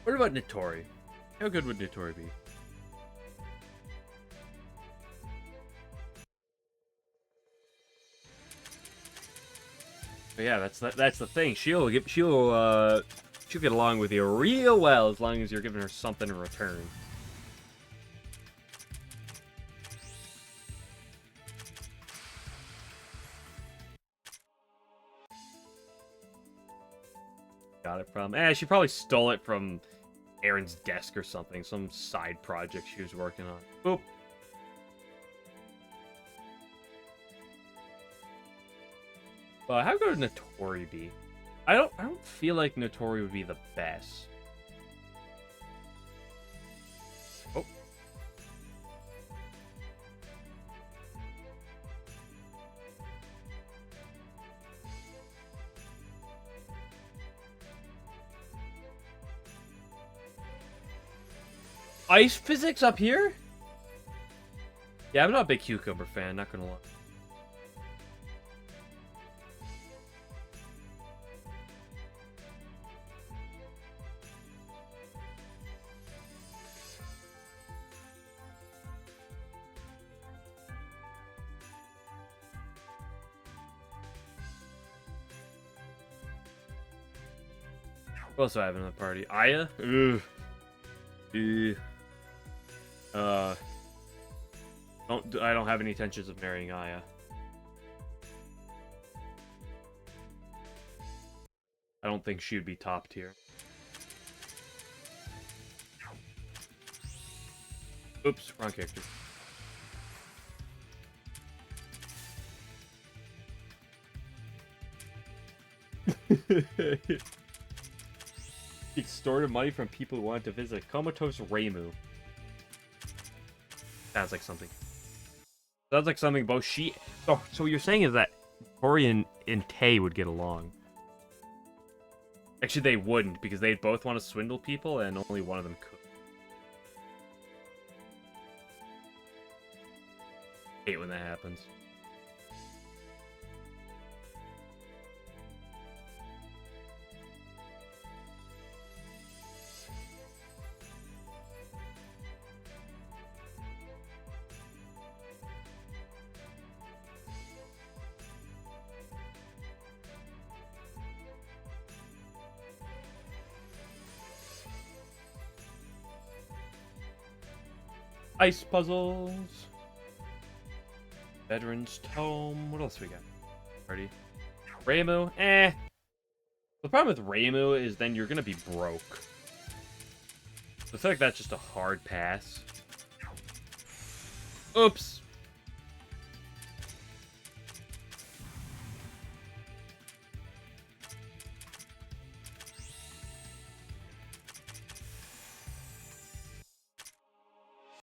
What about Notori? How good would Notori be? But yeah, that's the thing. She'll get along with you real well as long as you're giving her something in return. Got it from? She probably stole it from Aaron's desk or something. Some side project she was working on. Boop. How good would Notori be? I don't feel like Notori would be the best. Oh. Ice physics up here? Yeah, I'm not a big Cucumber fan, not gonna lie. What else do I have in the party? Aya? Ugh. I don't have any intentions of marrying Aya. I don't think she would be top tier. Oops, wrong character. Extorted money from people who wanted to visit Comatose Reimu. Sounds like something. Sounds like something both she... So what you're saying is that Tori and Tay would get along. Actually, they wouldn't, because they'd both want to swindle people, and only one of them could. Hate when that happens. Ice puzzles. Veteran's Tome. What else we got? Party. Reimu. The problem with Reimu is then you're gonna be broke. I feel like that's just a hard pass. Oops.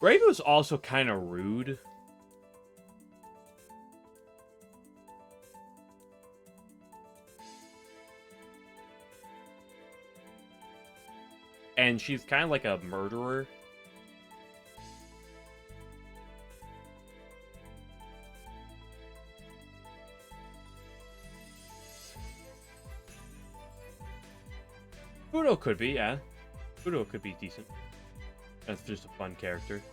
Reimu's also kind of rude. And she's kind of like a murderer. Fudo could be, yeah. Fudo could be decent. That's just a fun character.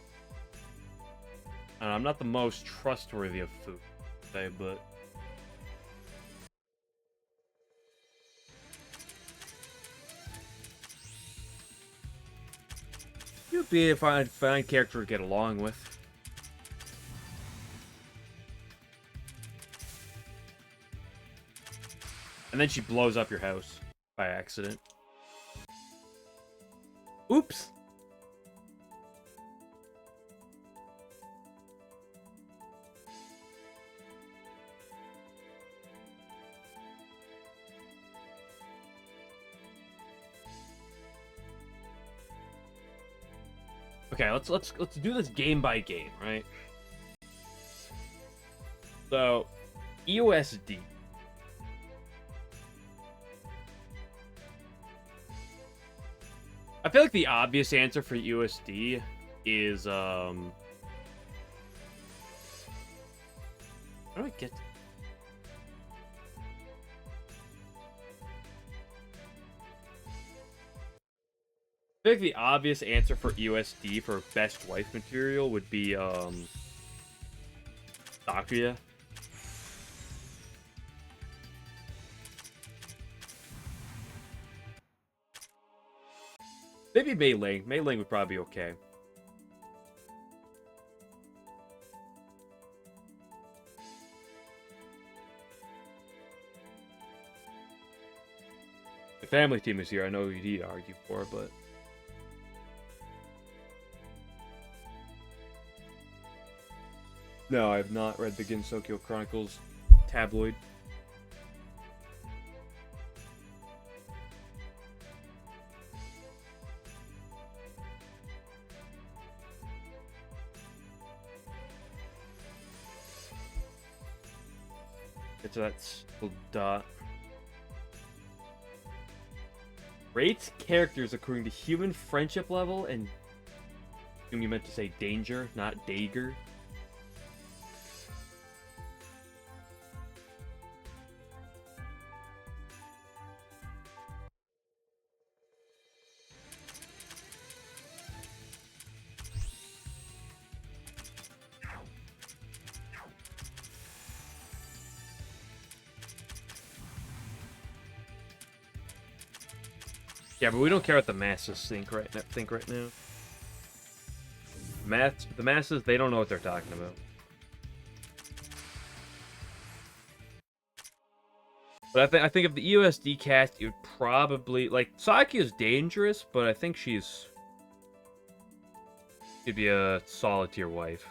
And I'm not the most trustworthy of food, but... You'd be a fine character to get along with. And then she blows up your house by accident. Oops! Okay, let's do this game by game, right? So, EOSD. I feel like the obvious answer for USD is how do I get? I I think the obvious answer for USD for best wife material would be Sakuya. Maybe Mei Ling. Mei Ling would probably be okay. The family team is here. I know you'd argue for, but no, I have not read the Gensokyo Chronicles tabloid. So that's dot. Rates characters according to human friendship level and you meant to say danger, not dagger. Yeah, but we don't care what the masses think right now. The masses, they don't know what they're talking about. But I think if the USD cast, it would probably like Saki is dangerous, but I think she'd be a solid tier wife.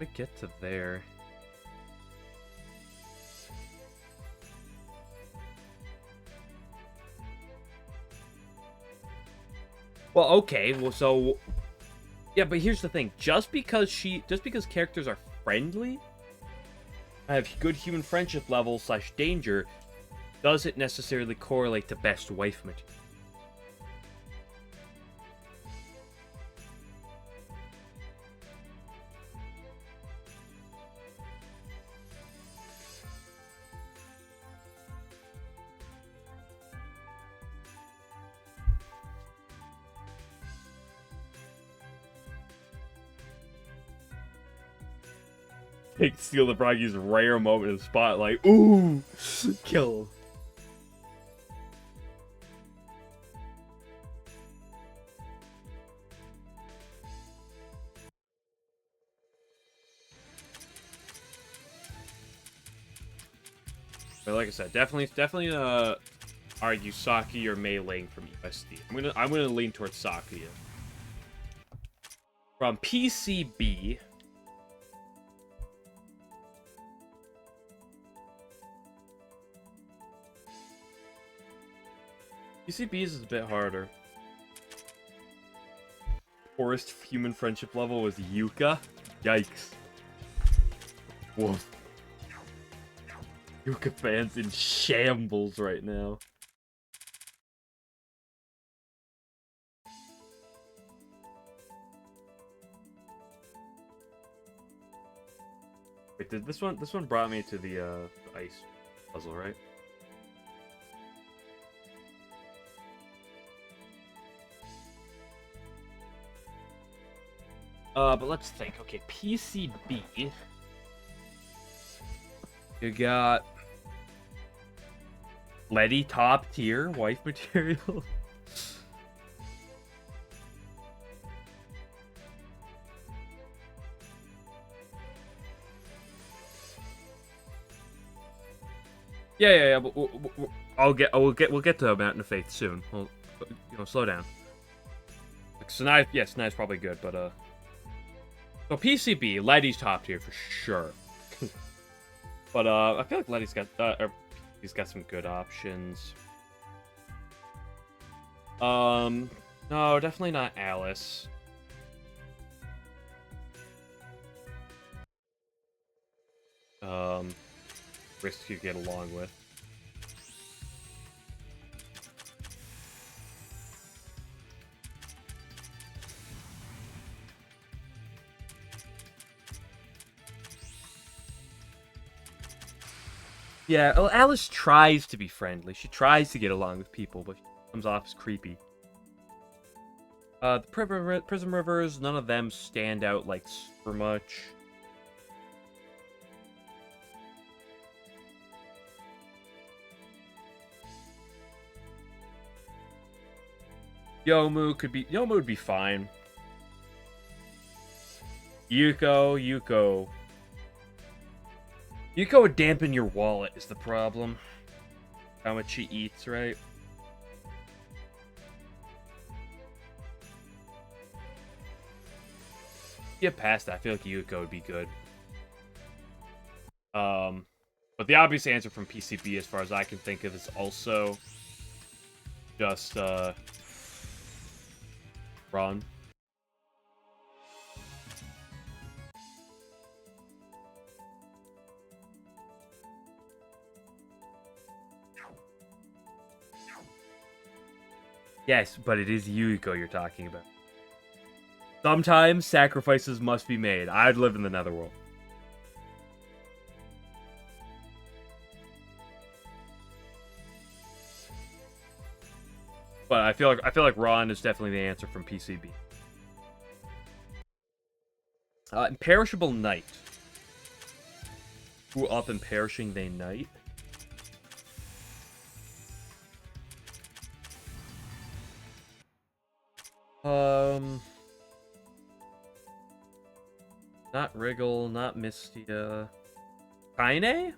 Let me get to there. Well, okay. Well, so yeah, but here's the thing: just because characters are friendly, have good human friendship level / danger, doesn't necessarily correlate to best wife material. Take steal the Bragi's rare moment in the spotlight. Ooh, kill. But like I said, definitely argue Saki or Mei Ling from USD. I'm gonna lean towards Saki. From PCB. PCBs is a bit harder. Poorest human friendship level was Yuka. Yikes. Woof. Yuka fans in shambles right now. Wait, this one brought me to the ice puzzle, right? But let's think. Okay, PCB. You got Letty top tier wife material. Yeah. We'll get to Mountain of Faith soon. We'll, slow down. Sanae's probably good, but so PCB, Letty's top tier for sure. But I feel like Letty's he's got some good options. No, definitely not Alice. Risky to get along with. Yeah, well, Alice tries to be friendly. She tries to get along with people, but she comes off as creepy. The Prism Rivers, none of them stand out, like, super much. Yomu would be fine. Yuko would dampen your wallet is the problem. How much she eats, right? Get past that, I feel like Yuko would be good. But the obvious answer from PCB, as far as I can think of, is also just Ron. Yes, but it is Yuko you're talking about. Sometimes sacrifices must be made. I'd live in the Netherworld. But I feel like Ron is definitely the answer from PCB. Imperishable Knight. Who up and perishing they night? Not Wriggle, not Mystia. Kaine?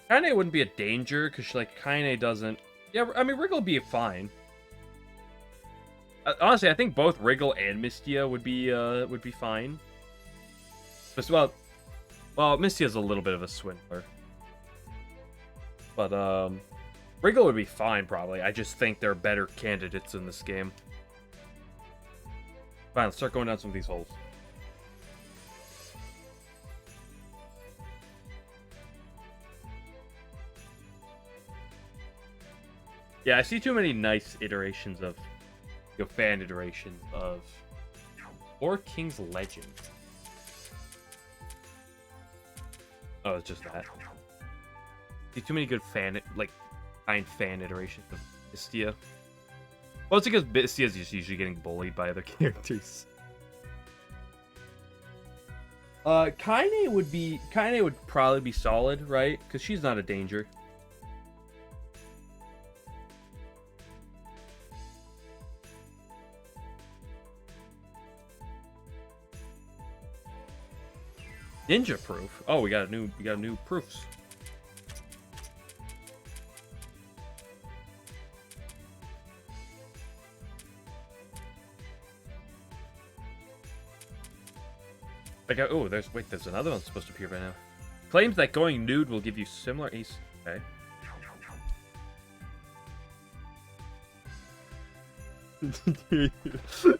Kaine wouldn't be a danger, because, like, Kaine doesn't... Yeah, I mean, Wriggle would be fine. Honestly, I think both Wriggle and Mystia would be fine. But, well, Mystia's a little bit of a swindler. But, Wriggle would be fine, probably. I just think there are better candidates in this game. Fine, let's start going down some of these holes. Yeah, I see too many nice iterations of... fan iterations of... Or King's Legend. Oh, it's just that. See too many good fan iterations of Mystia. Well, it's because Mystia's just usually getting bullied by other characters. Kaine would probably be solid, right? Because she's not a danger. Ninja proof. Oh, we got new proofs. Like, oh, there's another one supposed to appear by now. Claims that going nude will give you similar ace. Okay.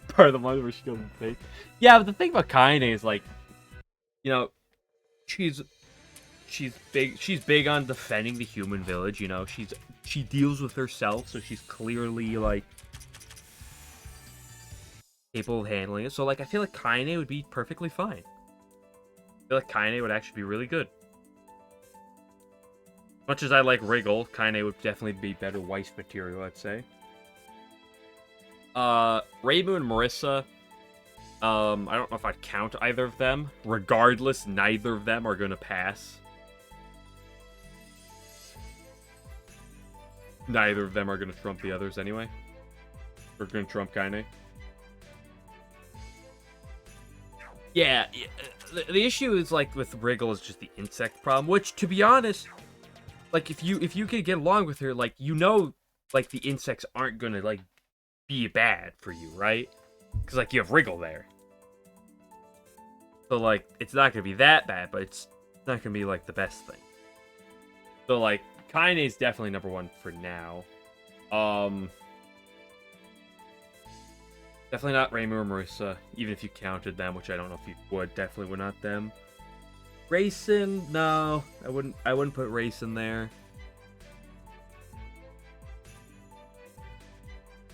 Part of the one where she goes in face. Yeah, but the thing about Kaine is, like, you know, she's big on defending the human village. You know, she deals with herself, so she's clearly, like, capable of handling it. So, like, I feel like Kaine would be perfectly fine. I feel like Kaine would actually be really good. Much as I like Wriggle, Kaine would definitely be better wife material, I'd say. Reimu and Marissa, I don't know if I'd count either of them. Regardless, neither of them are going to pass. Neither of them are going to trump the others anyway. We're going to trump Kaine. Yeah, the issue is, like, with Wriggle is just the insect problem, which, to be honest, like, if you could get along with her, like, you know, like, the insects aren't gonna, like, be bad for you, right? Because, like, you have Wriggle there. So, like, it's not gonna be that bad, but it's not gonna be, like, the best thing. So, like, Kaine is definitely number one for now. Definitely not Reimu or Marissa, even if you counted them, which I don't know if you would. Definitely would not them. Raisin, no, I wouldn't put Raisin there.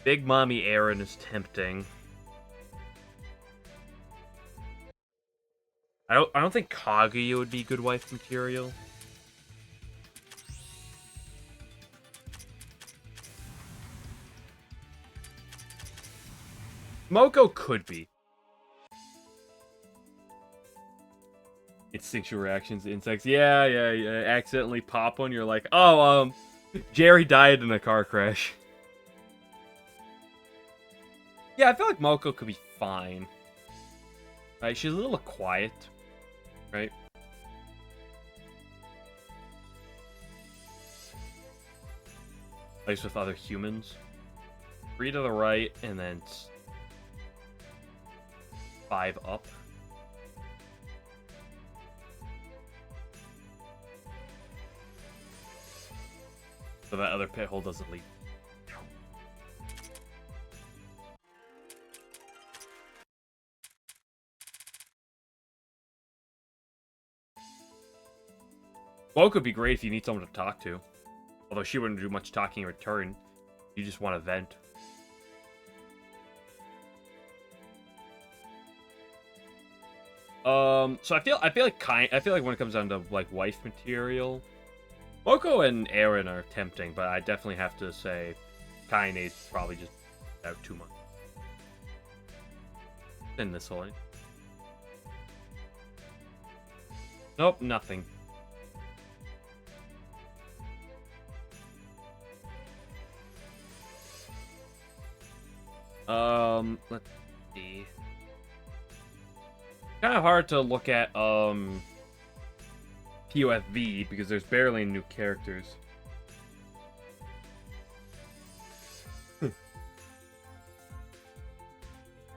Big Mommy Aaron is tempting. I don't think Kaguya would be good wife material. Moko could be. Instinctual reactions to insects. Yeah. Accidentally pop one. You're like, oh, Jerry died in a car crash. Yeah, I feel like Moko could be fine. Right, she's a little quiet. Right? Place with other humans. 3 to the right, and then 5 up. So that other pit hole doesn't leak. Well, it could be great if you need someone to talk to. Although she wouldn't do much talking in return. You just want to vent. So I feel like when it comes down to like wife material, Moko and Aaron are tempting, but I definitely have to say Kaine's probably just out too much. In this line. Nope, nothing. Let's see. Kind of hard to look at POFV because there's barely any new characters.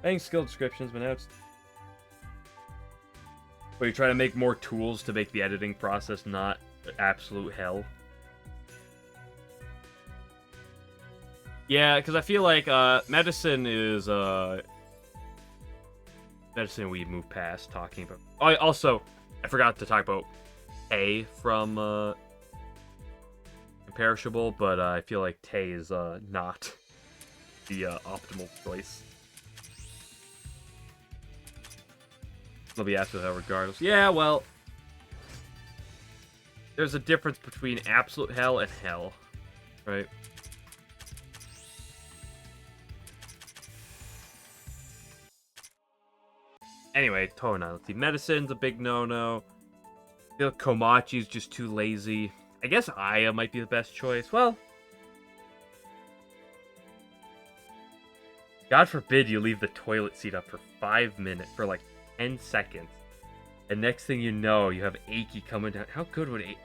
Adding skill descriptions, but now it's... Where you try to make more tools to make the editing process not absolute hell. Yeah, because I feel like medicine is medicine we move past talking about. Oh, also, I forgot to talk about Tay from Imperishable, but I feel like Tay is not the optimal choice. They'll be after that regardless. Yeah, well, there's a difference between absolute hell and hell, right? Anyway, Tona. Let's see. Medicine's a big no-no. I feel like Komachi's just too lazy. I guess Aya might be the best choice. Well, God forbid you leave the toilet seat up for 5 minutes, for like 10 seconds. And next thing you know, you have Aiki coming down. How good would Aiki...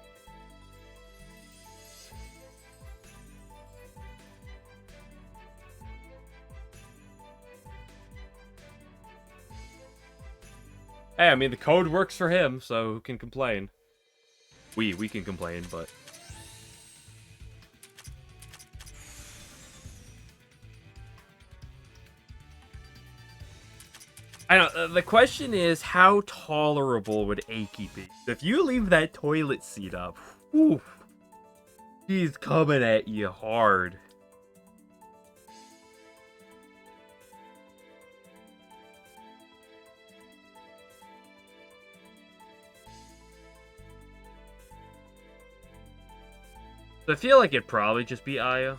Hey, I mean, the code works for him, so who can complain? We can complain, but... I know, the question is, how tolerable would Aiki be? If you leave that toilet seat up, whew, he's coming at you hard. So I feel like it'd probably just be Aya.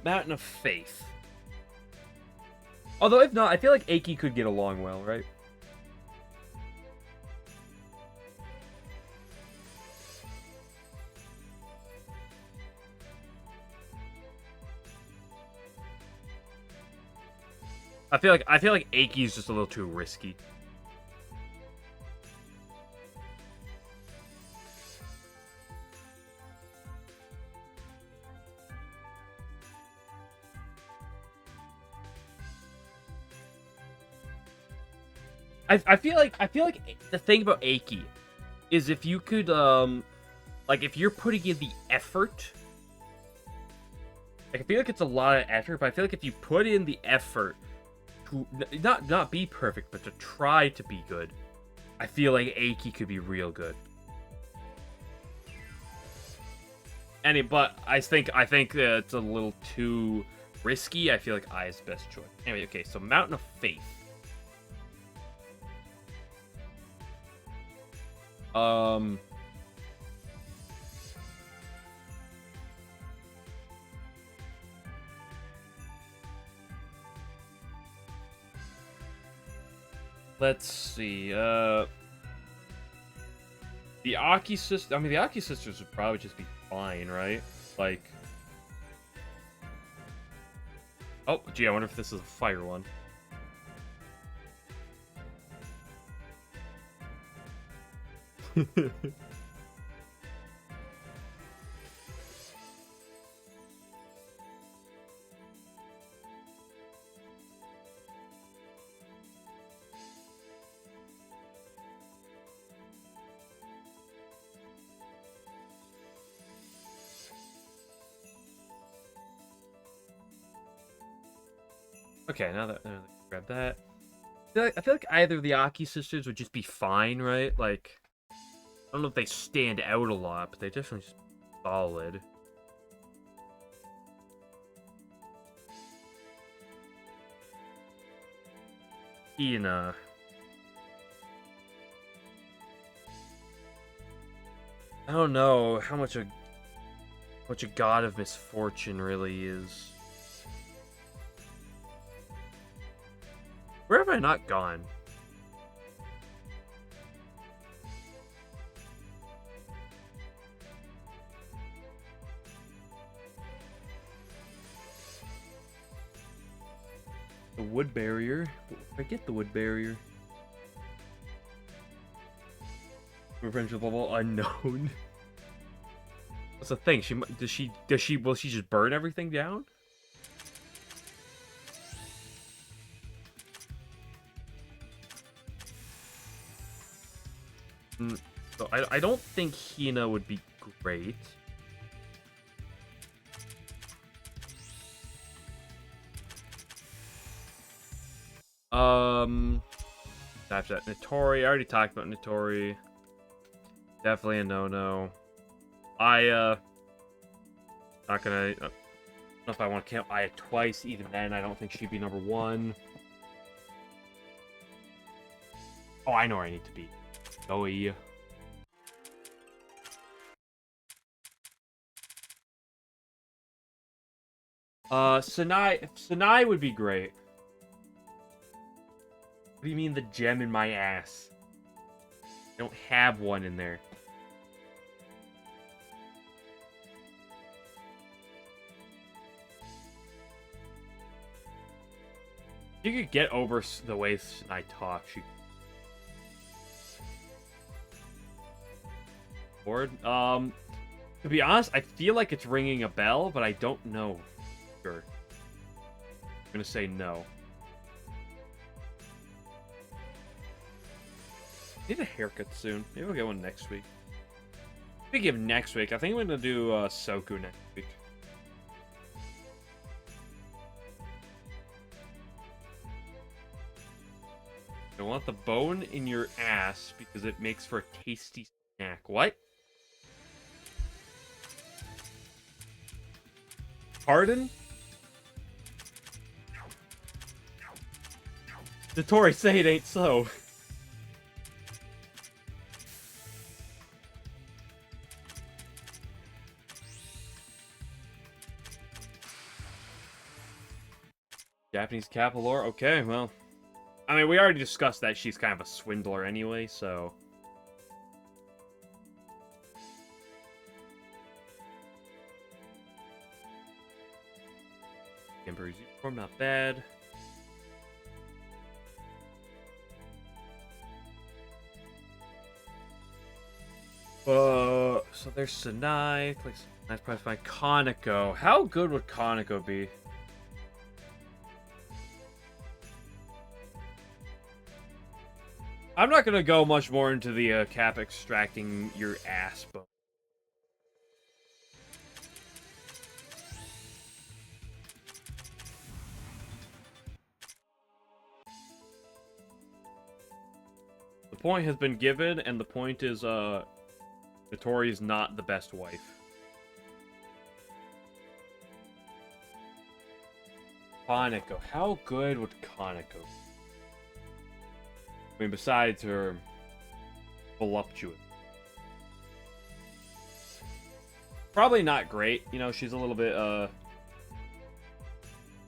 Mountain of Faith. Although if not, I feel like Aiki could get along well, right? I feel like Aiki's just a little too risky. I feel like the thing about Aiki is if you could like if you're putting in the effort, like I feel like it's a lot of effort, but I feel like if you put in the effort to not be perfect, but to try to be good, I feel like Aiki could be real good. But I think it's a little too risky, I feel like I is the best choice. Anyway, okay, so Mountain of Faith. Let's see. The Aki sisters. I mean, the Aki sisters would probably just be fine, right? Like. Oh, gee, I wonder if this is a fire one. Okay, now that grab that. I feel like either of the Aki sisters would just be fine, right? Like, I don't know if they stand out a lot, but they definitely just solid. Hina. I don't know how much a god of misfortune really is. Where have I not gone? The wood barrier. I get the wood barrier. Revenge of level unknown. What's the thing? Will she just burn everything down? So I don't think Hina would be great. After that, Notori. I already talked about Notori. Definitely a no-no. Aya. Not gonna. I don't know if I want to count Aya twice. Even then, I don't think she'd be number one. Oh, I know where I need to be. Oh, yeah. Sanai would be great. What do you mean the gem in my ass? I don't have one in there. You could get over the way I talk. Board. To be honest, I feel like it's ringing a bell, but I don't know. Sure. I'm gonna say no. I need a haircut soon. Maybe we'll get one next week. Speaking of next week, I think I'm gonna do Soku next week. I want the bone in your ass because it makes for a tasty snack. What? Pardon? Notori, say it ain't so. Japanese capital lore? Okay, well. I mean, we already discussed that she's kind of a swindler anyway, so... Emperor's uniform, not bad. So there's Sanai. That's probably fine. Kaneko. How good would Kaneko be? I'm not gonna go much more into the cap extracting your ass, but... The point has been given, and the point is, Notori is not the best wife. Kaneko. How good would Kaneko be? I mean, besides her voluptuous. Probably not great. You know, she's a little bit,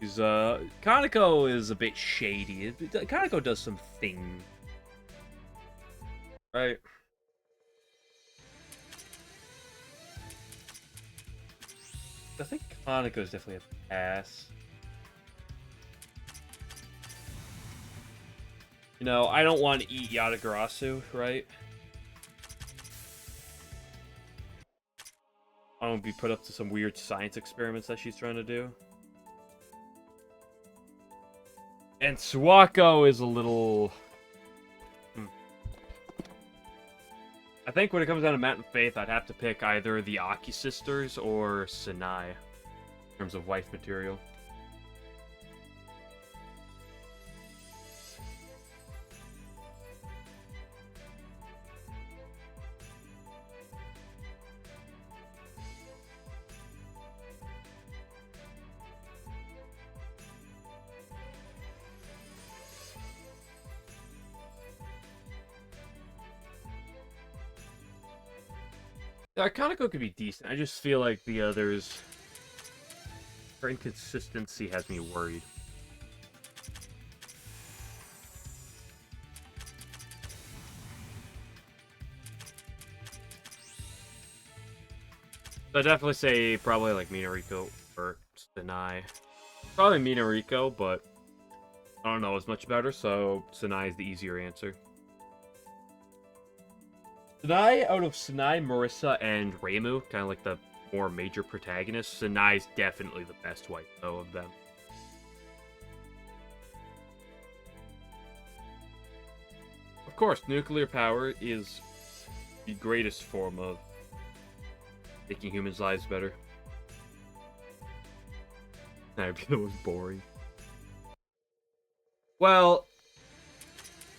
Kaneko is a bit shady. Kaneko does some things. Right? I think Kaneko is definitely a pass. You know, I don't want to eat Yatagarasu, right? I don't be put up to some weird science experiments that she's trying to do. And Suwako is a little... I think when it comes down to Mountain Faith, I'd have to pick either the Aki sisters or Sanai in terms of wife material. Yeah, Kaneko could be decent. I just feel like the others... Her inconsistency has me worried. So I'd definitely say probably like Minariko or Sanai. Probably Minariko, but I don't know as much about her, so Sanai is the easier answer. Sanai, out of Sanai, Marissa, and Reimu, kind of like the more major protagonists, Sanai's definitely the best wife, though, of them. Of course, nuclear power is the greatest form of making humans' lives better. That would be the most boring. Well...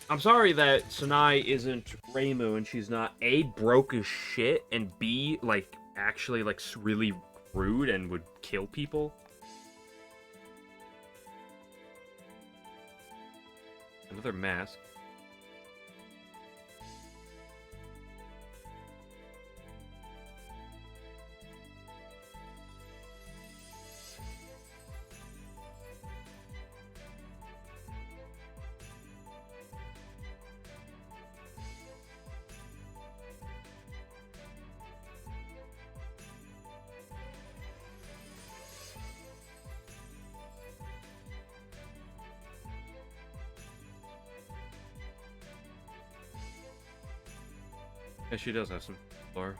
I'm sorry that Sanai isn't Reimu and she's not A, broke as shit, and B, like, actually, like, really rude and would kill people. Another mask. Yeah, she does have some lore.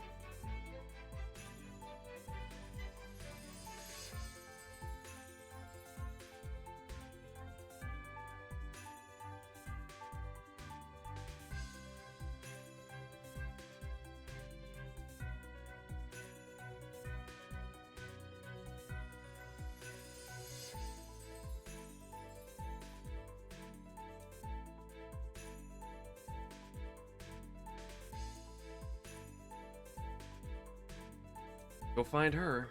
Go find her.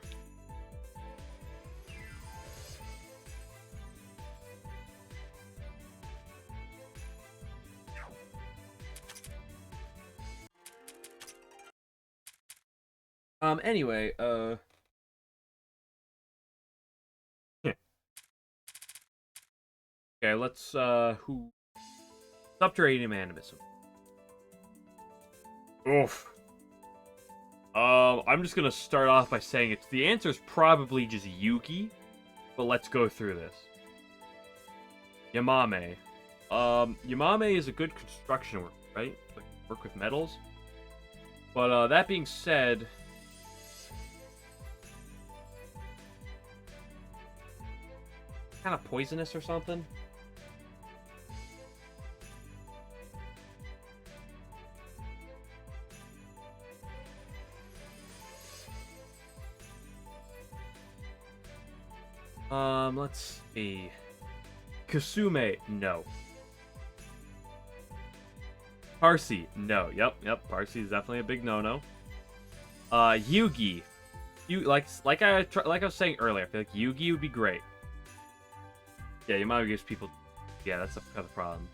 Anyway, okay, let's, who... Subterranean animism. Oof. I'm just gonna start off by saying it's the answer is probably just Yugi, but let's go through this. Yamame. Yamame is a good construction worker, right? Like, work with metals. But, that being said... kind of poisonous or something? Let's see. Kasume, no. Parsi, no. Yep. Parsi is definitely a big no-no. Yugi, like I was saying earlier, I feel like Yugi would be great. Yeah, Yamato gives people... Yeah, that's kind of the problem.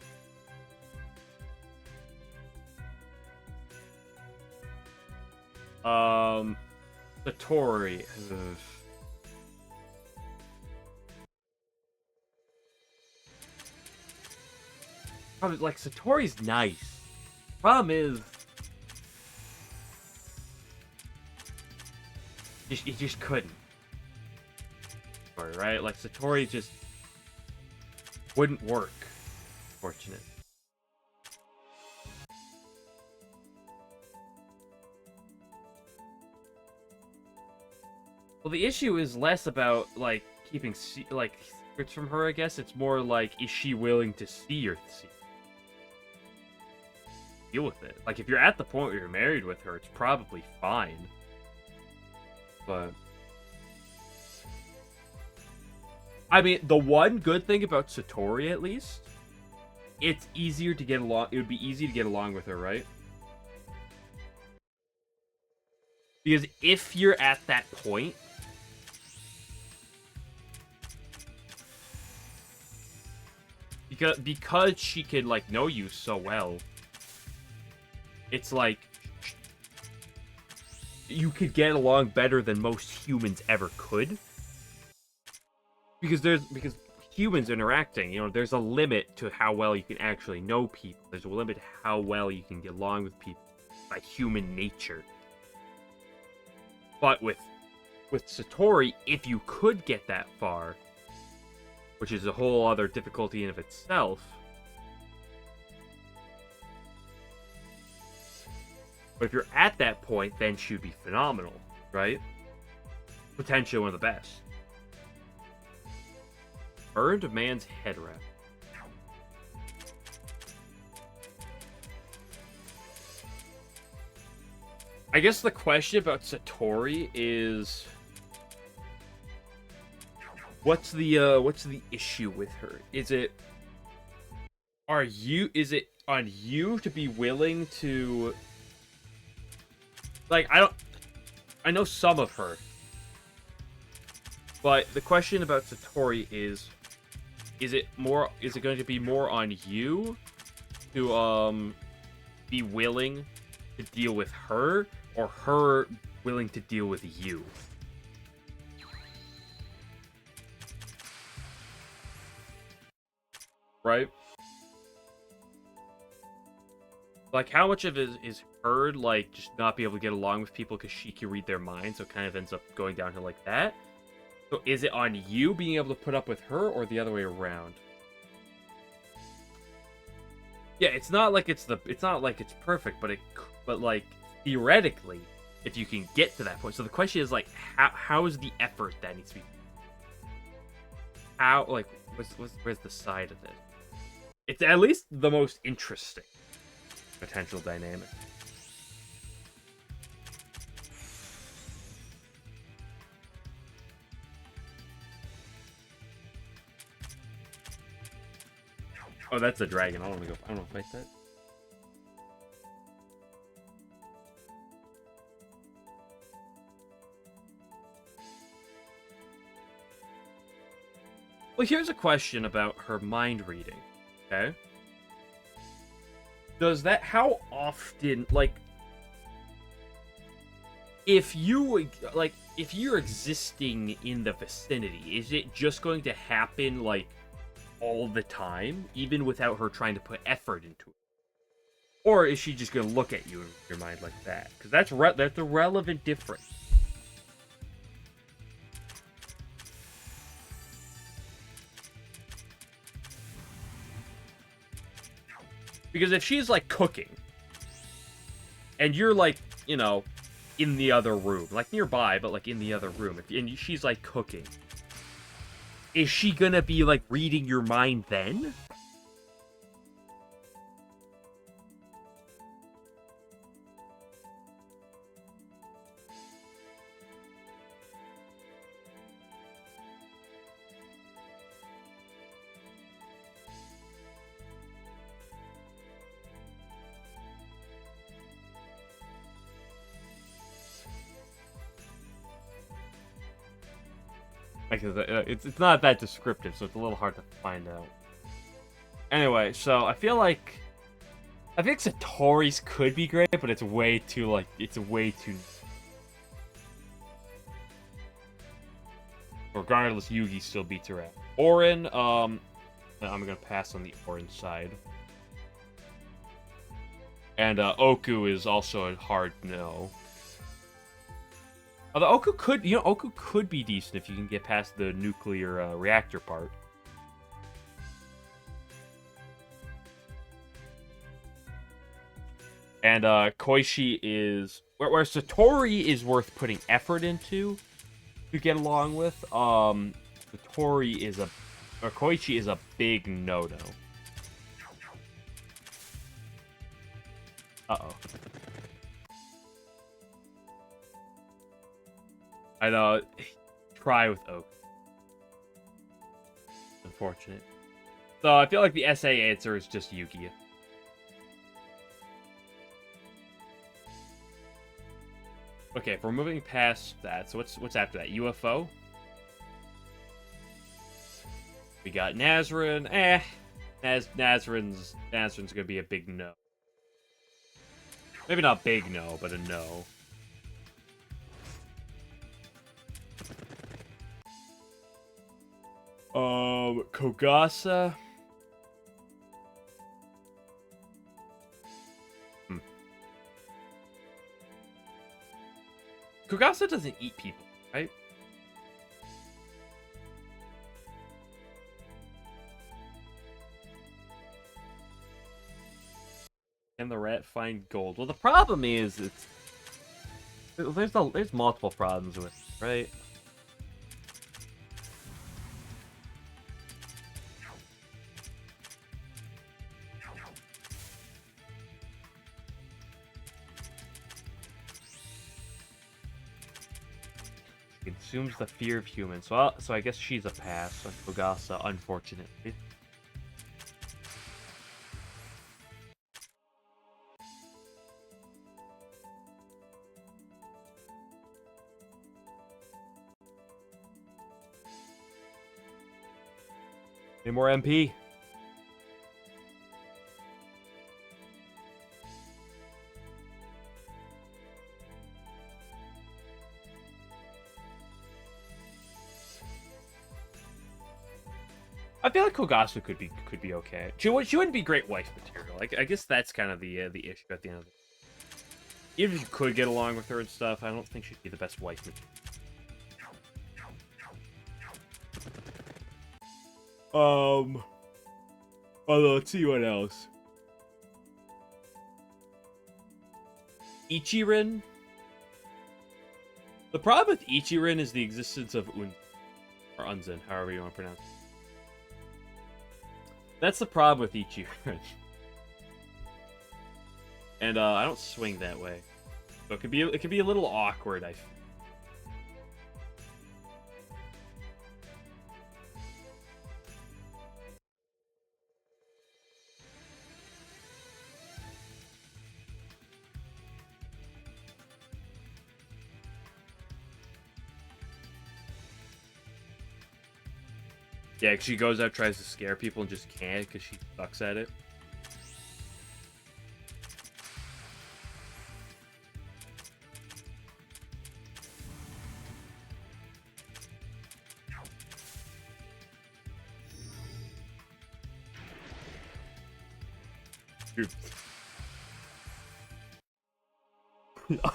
Satori. Probably, like, Satori's nice. Problem is... You just couldn't. Right? Like, Satori just... wouldn't work. Fortunate. Well, the issue is less about, like, keeping, like, secrets from her, I guess. It's more like, is she willing to see your secret? Deal with it. Like, if you're at the point where you're married with her, it's probably fine. But... I mean, the one good thing about Satori, at least, it's easier to get along. It would be easy to get along with her, right? Because if you're at that point, because she could, like, know you so well, it's like you could get along better than most humans ever could. Because humans interacting, you know, there's a limit to how well you can actually know people. There's a limit to how well you can get along with people by human nature. But with Satori, if you could get that far, which is a whole other difficulty in of itself, but if you're at that point, then she'd be phenomenal, right? Potentially one of the best. Earned a man's head wrap. I guess the question about Satori is, what's the issue with her? Is it on you to be willing to, like, I know some of her, but the question about Satori is it going to be more on you to be willing to deal with her, or her willing to deal with you? Right? Like, how much of it is her, like, just not be able to get along with people because she can read their minds, so it kind of ends up going downhill like that? So is it on you being able to put up with her, or the other way around? Yeah, it's not like it's perfect, but like, theoretically, if you can get to that point. So the question is, like, how is the effort that needs to be? How, like, where's the side of it? It's at least the most interesting potential dynamic. Oh, that's a dragon. I don't want to fight that. Well, here's a question about her mind reading. Okay. How often, like, if you're existing in the vicinity, is it just going to happen, like, all the time, even without her trying to put effort into it? Or is she just going to look at you in your mind like that? Because that's a relevant difference. Because if she's, like, cooking, and you're, like, you know, in the other room, like, nearby, but, like, in the other room, and she's, like, cooking, is she gonna be, like, reading your mind then? Because it's not that descriptive, so it's a little hard to find out. Anyway, so I think Satori's could be great, but it's way too Regardless, Yugi still beats her out. Orin, I'm gonna pass on the Orin side. And Oku is also a hard no. Although Oku could be decent if you can get past the nuclear reactor part. And Koichi is where Satori is worth putting effort into to get along with. Koichi is a big no-no. Uh-oh. I know. Try with Oak. Unfortunate. So I feel like the SA answer is just Yuki. Okay, if we're moving past that, so what's after that? UFO? We got Nazrin. Nazrin's gonna be a big no. Maybe not big no, but a no. Kogasa. Kogasa doesn't eat people, right? Can the rat find gold? Well, the problem is there's multiple problems with it, right? Consumes the fear of humans. Well, so I guess she's a pass on Kogasa, unfortunately. Any more MP? I feel like Kogasa could be okay. She wouldn't be great wife material. I guess that's kind of the issue at the end of it. Even if you could get along with her and stuff, I don't think she'd be the best wife material. Although, let's see what else. Ichirin. The problem with Ichirin is the existence of or Unzen, however you want to pronounce it. That's the problem with Ichirin. And I don't swing that way, so it could be a little awkward. I feel. Yeah, 'cause she goes out, tries to scare people, and just can't because she sucks at it.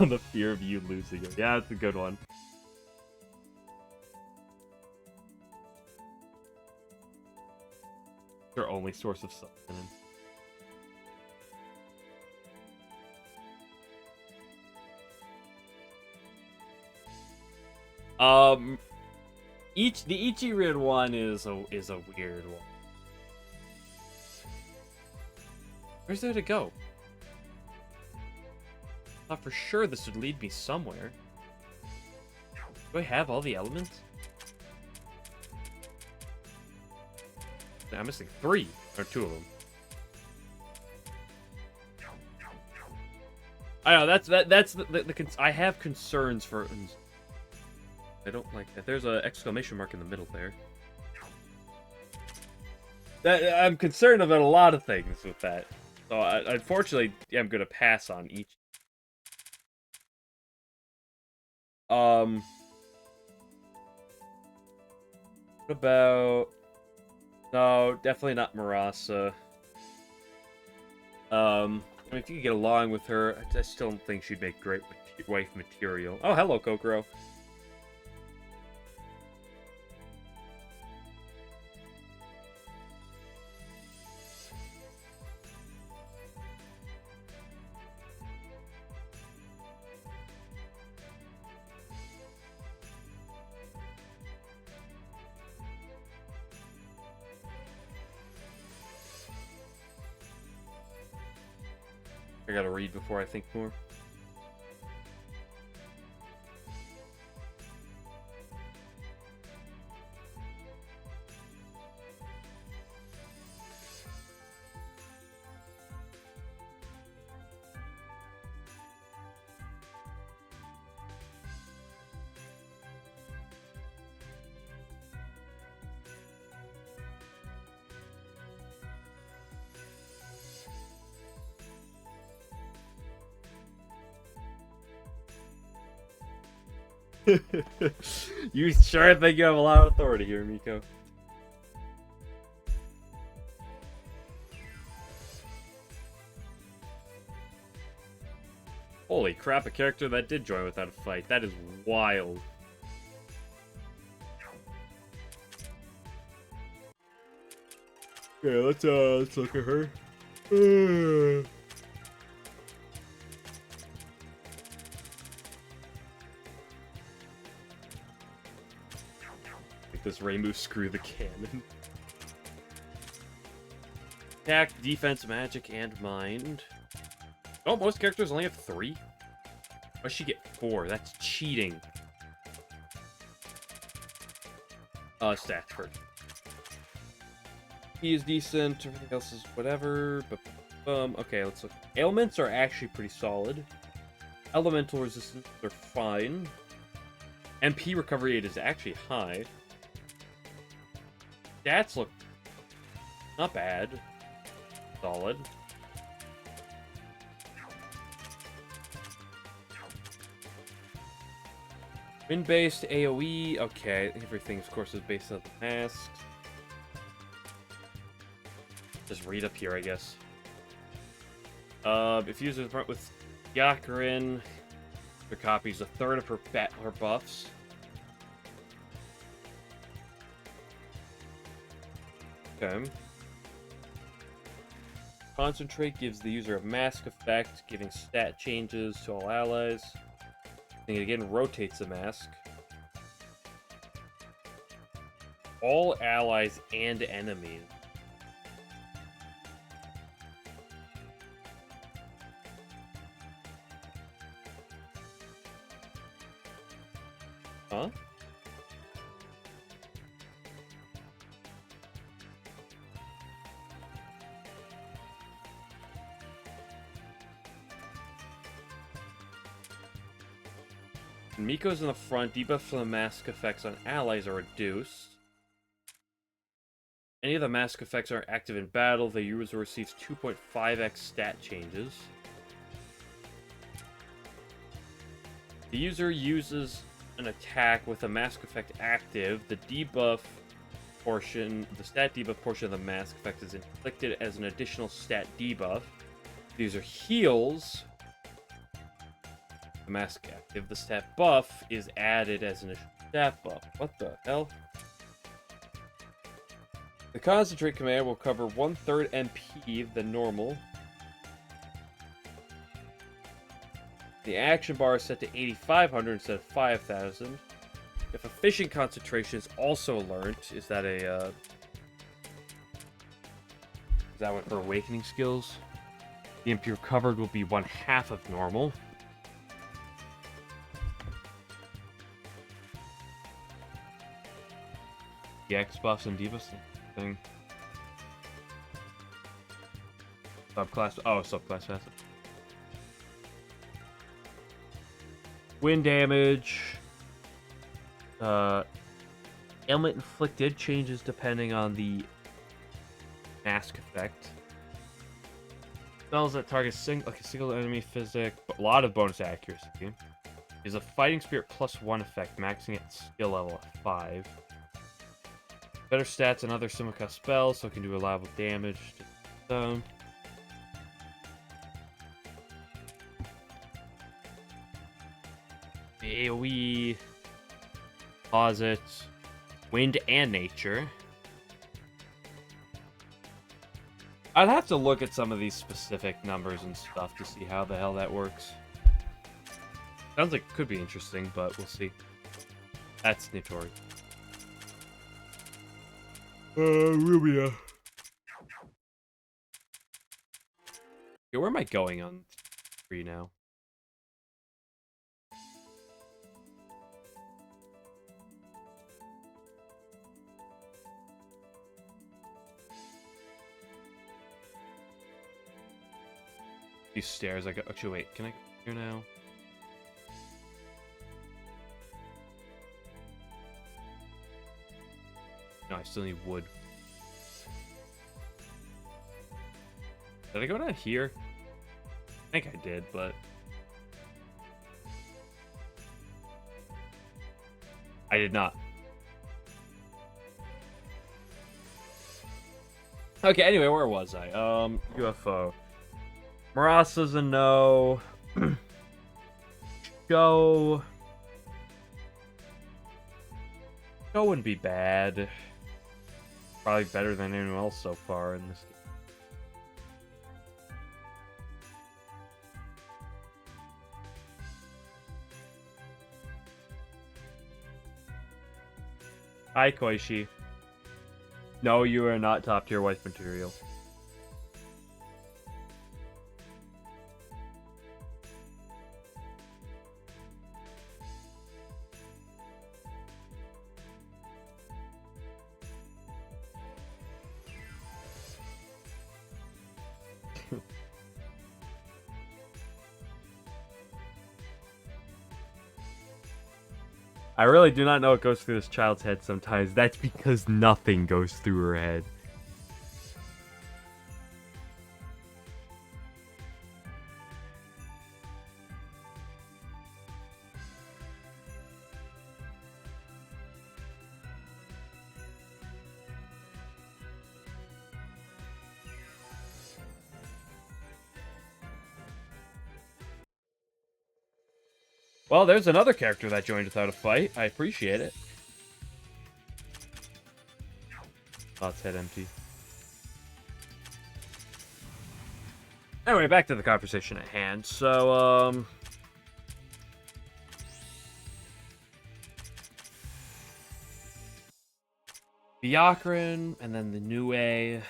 On the fear of you losing it. Yeah, that's a good one. Their only source of sustenance. The Ichirin one is a weird one. Where's there to go? I thought for sure this would lead me somewhere. Do I have all the elements? I'm missing 3 or 2 of them. I know that's the I have concerns for. I don't like that. There's an exclamation mark in the middle there. I'm concerned about a lot of things with that. So, unfortunately, I'm going to pass on each. What about... No, definitely not Marasa. I mean, if you could get along with her, I still don't think she'd make great wife material. Oh, hello, Kokoro. I gotta read before I think more. You sure think you have a lot of authority here, Miko? Holy crap, a character that did join without a fight. That is wild. Okay, let's look at her. Make this Rainbow screw the cannon. Attack, defense, magic, and mind. Oh, most characters only have 3? Why does she get 4? That's cheating. Stats first. He is decent, everything else is whatever, but okay, let's look. Ailments are actually pretty solid. Elemental resistance are fine. MP recovery rate is actually high. Stats look not bad. Solid. Wind-based AoE, okay, everything of course is based on the masks. Just read up here, I guess. If used in front with Yakurin, their copies a third of her buffs. Okay. Concentrate gives the user a mask effect, giving stat changes to all allies. And it again rotates the mask. All allies and enemies. Huh? Miko's in the front. Debuffs from the mask effects on allies are reduced. Any of the mask effects are active in battle. The user receives 2.5x stat changes. The user uses an attack with a mask effect active. The debuff portion, the stat debuff portion of the mask effect is inflicted as an additional stat debuff. The user heals. The mask active. The stat buff is added as an stat buff. What the hell? The concentrate command will cover 1/3 MP than normal. The action bar is set to 8,500 instead of 5,000. If a fishing concentration is also learned, is that a is that what her awakening skills? The MP recovered will be 1/2 of normal. The X buffs and debuffs thing. Subclass. Oh, subclass passive. Wind damage. Ailment inflicted changes depending on the mask effect. Spells that target a single enemy physic, but a lot of bonus accuracy. Is a fighting spirit +1 effect, maxing at skill level at 5. Better stats and other Simika spells, so it can do reliable damage to them. AoE, Closet, Wind, and Nature. I'd have to look at some of these specific numbers and stuff to see how the hell that works. Sounds like it could be interesting, but we'll see. That's Nitori. Rubia. Okay, where am I going on 3 now? These stairs, I got. Actually, wait, can I go here now? No, I still need wood. Did I go down here? I think I did, but... I did not. Okay, anyway, where was I? UFO. Murasa's a no. Show wouldn't be bad. Probably better than anyone else so far in this game. Hi, Koishi. No, you are not top tier wife material. I really do not know what goes through this child's head sometimes. That's because nothing goes through her head. Well, there's another character that joined without a fight. I appreciate it. Oh, it's head empty. Anyway, back to the conversation at hand. So, Byakuran, and then the new A.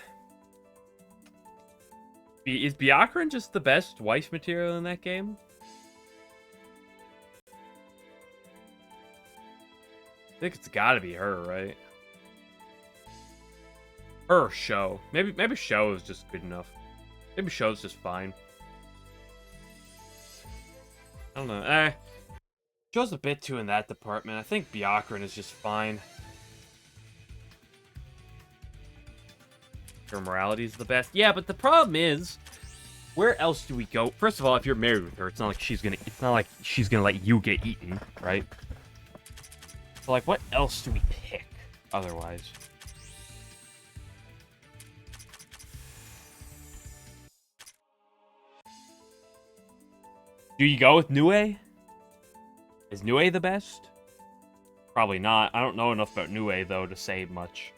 Is Byakuran just the best wife material in that game? I think it's gotta be her, right? Her or Show. Maybe Show is just good enough. Maybe Show's just fine. I don't know. Show's a bit too in that department. I think Byakuran is just fine. Her morality is the best. Yeah, but the problem is, where else do we go? First of all, if you're married with her, it's not like she's gonna let you get eaten, right? So, like, what else do we pick otherwise? Do you go with Nue? Is Nue the best? Probably not. I don't know enough about Nue, though, to say much.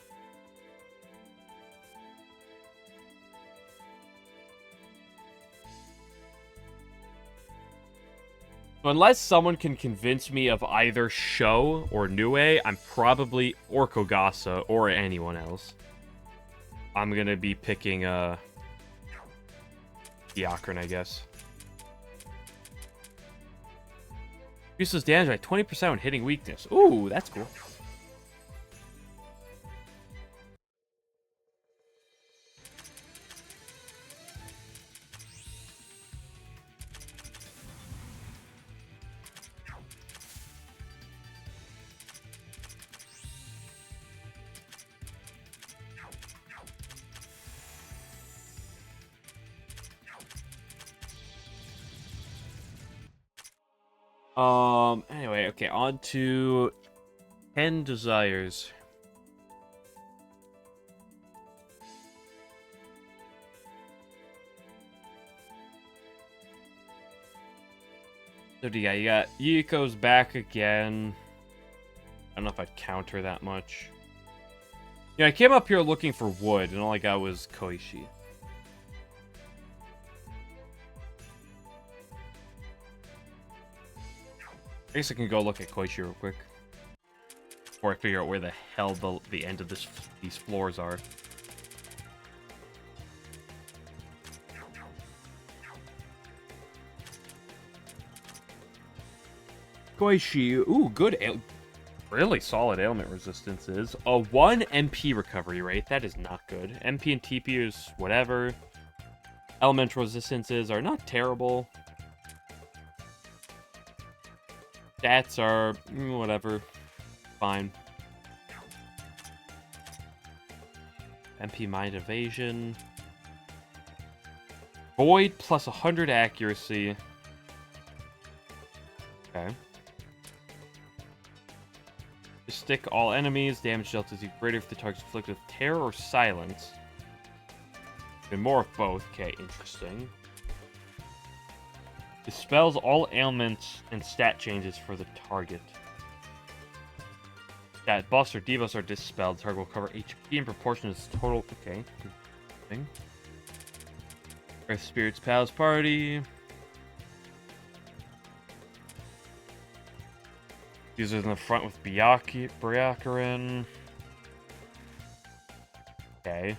So unless someone can convince me of either Show or Nue, I'm probably, or Kogasa, or anyone else. I'm gonna be picking, Byakuran, I guess. Useless damage by 20% when hitting weakness. Ooh, that's cool. Anyway, okay, on to 10 desires. So you got Yuko's back again. I don't know if I'd counter that much. Yeah, I came up here looking for wood, and all I got was Koishi. I guess I can go look at Koichi real quick. Before I figure out where the hell the end of these floors are. Koichi, ooh, good, really solid ailment resistances. A 1 MP recovery rate, that is not good. MP and TP is whatever. Elemental resistances are not terrible. Stats are whatever. Fine. MP mind evasion. Void plus 100 accuracy. Okay. Stick all enemies. Damage dealt is greater if the target's afflicted with terror or silence. And more of both. Okay, interesting. Dispels all ailments and stat changes for the target. Stat buffs or debuffs are dispelled. The target will cover HP in proportion to its total. Okay. Thing. Earth Spirits Pals Party. These are in the front with Byakurin. Okay.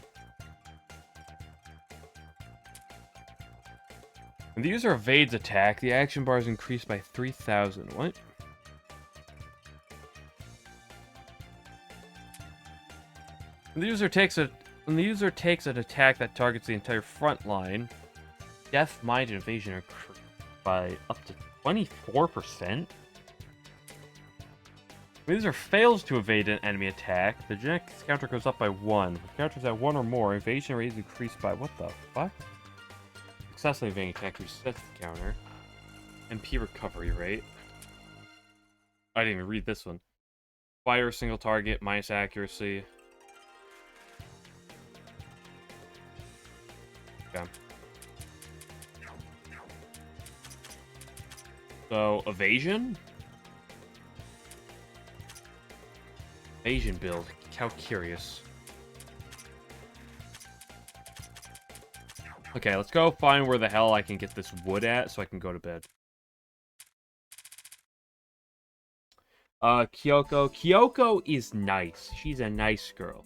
When the user evades attack, the action bar is increased by 3,000. What? When the user takes an attack that targets the entire front line, death, mind, and evasion are increased by up to 24%. When the user fails to evade an enemy attack, the next counter goes up by 1. If counters at 1 or more, evasion rate is increased by what the fuck? Successfully evading attack resets the counter. MP recovery rate. I didn't even read this one. Fire a single target, minus accuracy. Okay. So, evasion? Evasion build. How curious. Okay, let's go find where the hell I can get this wood at so I can go to bed. Kyoko. Kyoko is nice. She's a nice girl.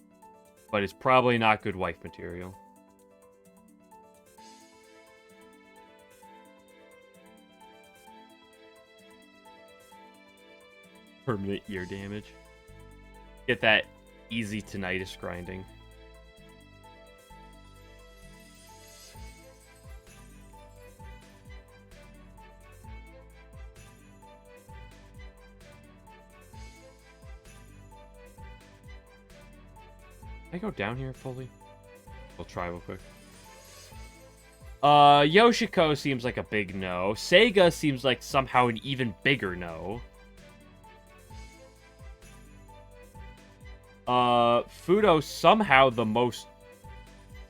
But it's probably not good wife material. Permanent ear damage. Get that easy tinnitus grinding. Can I go down here fully? We'll try real quick. Yoshiko seems like a big no. Sega seems like somehow an even bigger no. Fudo somehow the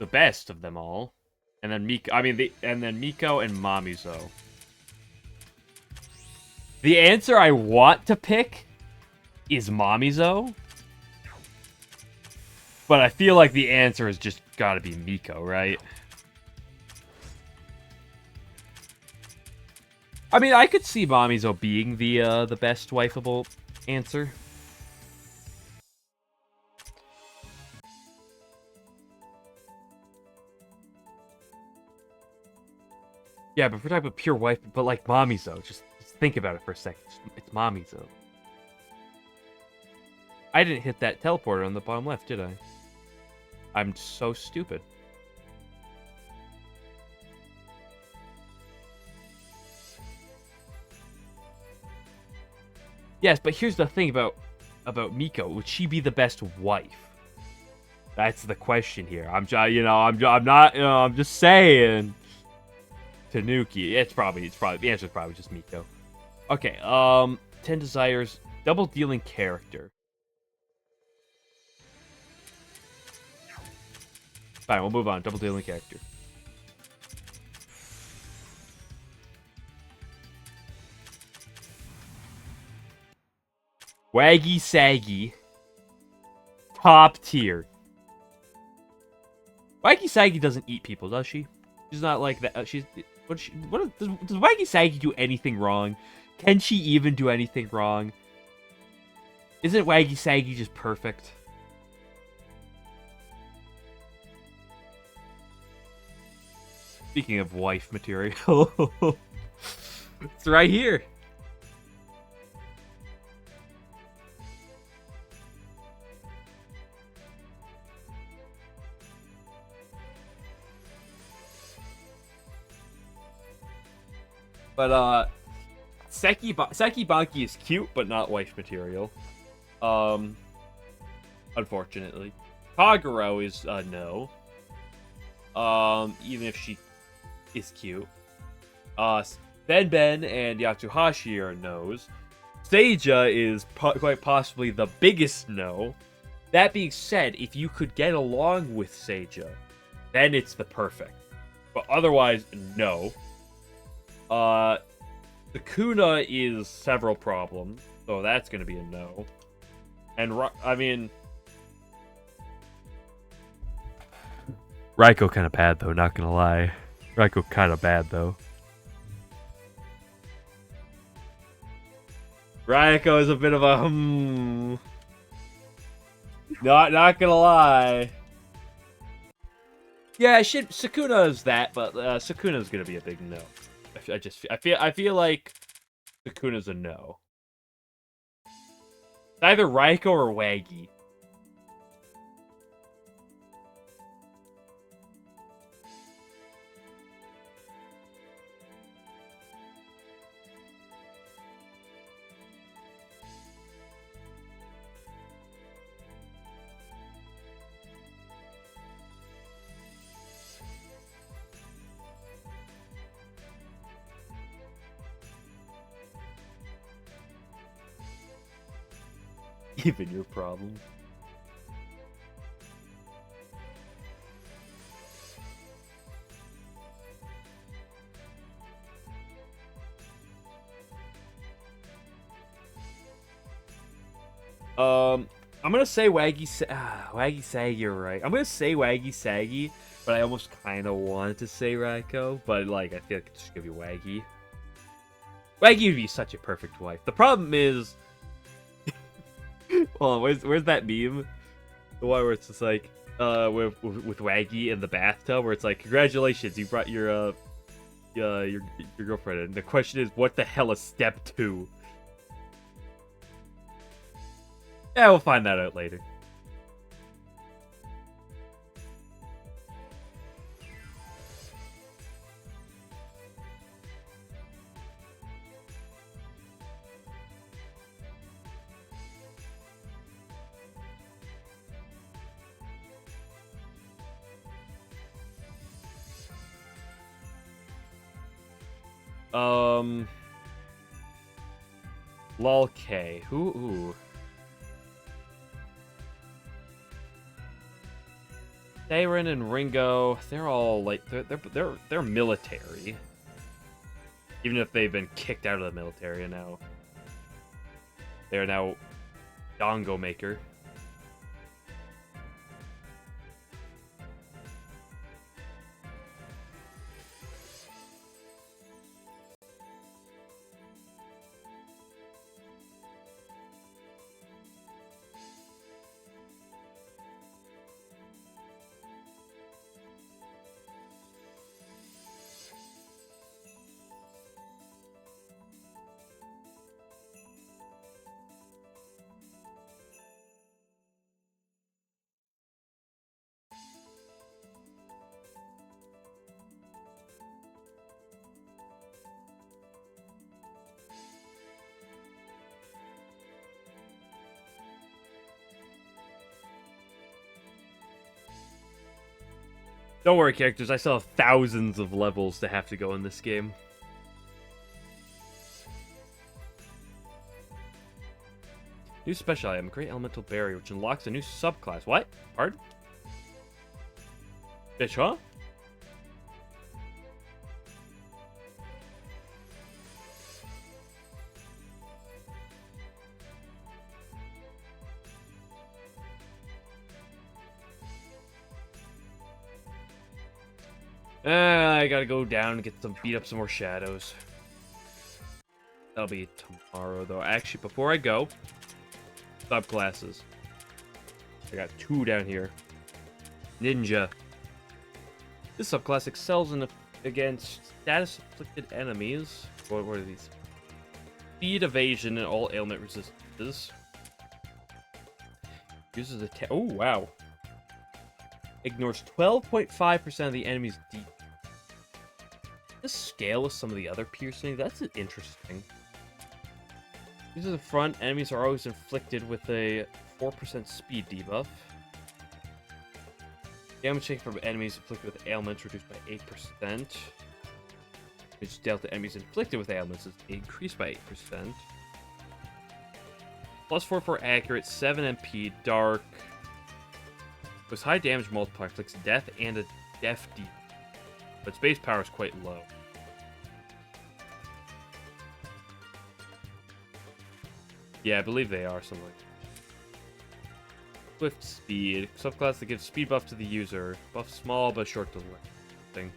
best of them all. And then Miko, Miko and Mamizo. The answer I want to pick is Mamizo. But I feel like the answer has just gotta be Miko, right? I mean, I could see Mamizo being the best wifeable answer. Yeah, but if we're talking about pure wife, but like Mamizo, just think about it for a second. It's Mamizo. I didn't hit that teleporter on the bottom left, did I? I'm so stupid. Yes, but here's the thing about Miko. Would she be the best wife? That's the question here. I'm just saying. Tanuki. The answer's probably just Miko. Okay, 10 desires, double dealing character. Fine, we'll move on. Double dealing character. Waggy Saggy. Top tier. Waggy Saggy doesn't eat people, does she? She's not like that. Does Waggy Saggy do anything wrong? Can she even do anything wrong? Isn't Waggy Saggy just perfect? Speaking of wife material, it's right here. But Seki Banki is cute, but not wife material. Unfortunately, Kagero is no. Even if she is cute. Ben and Yatsuhashi are no's. Seija is quite possibly the biggest no. That being said, if you could get along with Seija, then it's the perfect. But otherwise, no. Sukuna is several problems, so that's gonna be a no. And I mean, Raiko kind of bad though, not gonna lie. Raiko kind of bad though. Raiko is a bit of a Not gonna lie. Yeah, Sukuna is that, but Sukuna is gonna be a big no. I feel like Sukuna's a no. It's either Raiko or Waggy. Even your problem. I'm gonna say Waggy Saggy, you're right. I'm gonna say Waggy Saggy, but I almost kind of wanted to say Raiko, but like I feel like it's just gonna be Waggy. Waggy would be such a perfect wife. The problem is, hold on, where's that meme? The one where it's just like, with Waggy in the bathtub, where it's like, congratulations, you brought your girlfriend in. The question is, what the hell is step 2? Yeah, we'll find that out later. Lol K. Ooh. Seiren and Ringo, they're all like they're military. Even if they've been kicked out of the military now. They're now Dongo Maker. Don't worry, characters. I still have thousands of levels to have to go in this game. New special item, Great Elemental Barrier, which unlocks a new subclass. What? Pardon? Bitch, huh? I gotta go down and beat up some more shadows. That'll be tomorrow, though. Actually, before I go, subclasses. I got 2 down here. Ninja. This subclass excels against status-afflicted enemies. What are these? Speed, evasion, and all ailment resistances. Uses a oh, wow. Ignores 12.5% of the enemy's defense. The scale with some of the other piercing, that's interesting. These are the front. Enemies are always inflicted with a 4% speed debuff. Damage taken from enemies inflicted with ailments reduced by 8%. Damage dealt to enemies inflicted with ailments is increased by 8%. Plus 4 for accurate, 7 MP, dark. With high damage multiplier, inflicts death and a death debuff. But its base power is quite low. Yeah, I believe they are something like that. Swift speed. Subclass that gives speed buff to the user. Buff small but short delay. Thing.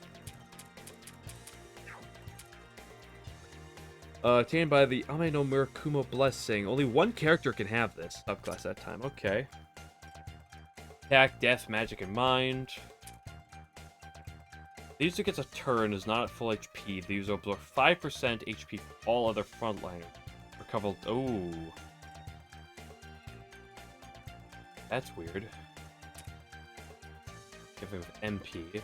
Attained by the Ame no Murakumo Blessing. Only one character can have this subclass at a time. Okay. Attack, death, magic, and mind. The user gets a turn, is not at full HP. The user absorbs 5% HP from all other frontliners. Recover. Oh. That's weird. Give it with MP.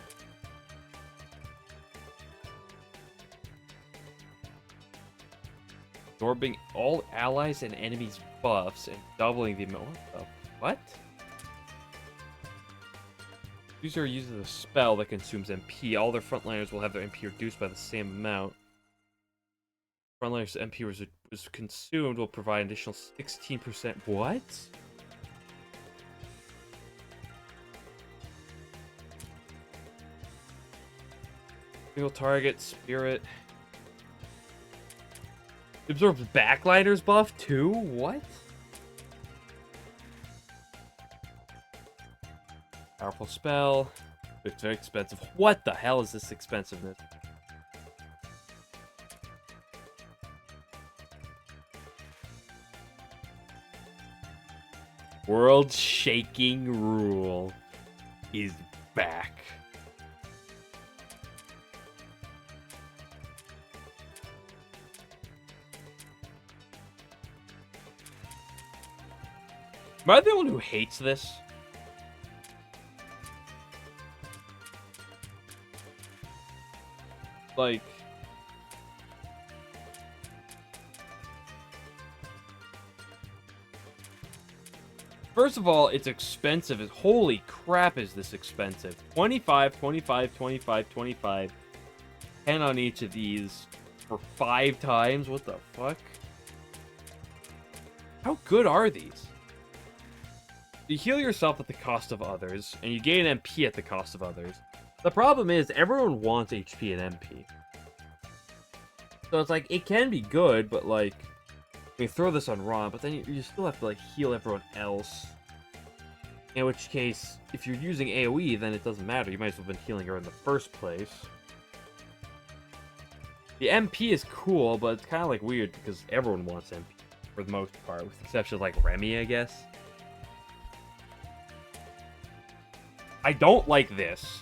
Absorbing all allies and enemies' buffs and doubling the amount. What? User uses a spell that consumes MP. All their frontliners will have their MP reduced by the same amount. Frontliners' MP was consumed will provide an additional 16%. What? Single target, spirit. Absorbs backliners buff too? What? Powerful spell. It's very expensive. What the hell is this expensiveness? World Shaking Rule is back. Am I the one who hates this? Like... First of all, it's expensive. Holy crap, is this expensive. 25, 25, 25, 25. 10 on each of these for 5 times? What the fuck? How good are these? You heal yourself at the cost of others, and you gain MP at the cost of others. The problem is, everyone wants HP and MP. So it's like, it can be good, but like... You throw this on Ron, but then you still have to like heal everyone else. In which case, if you're using AoE, then it doesn't matter. You might as well have been healing her in the first place. The MP is cool, but it's kind of like weird because everyone wants MP for the most part, with the exception of like Remy, I guess. I don't like this.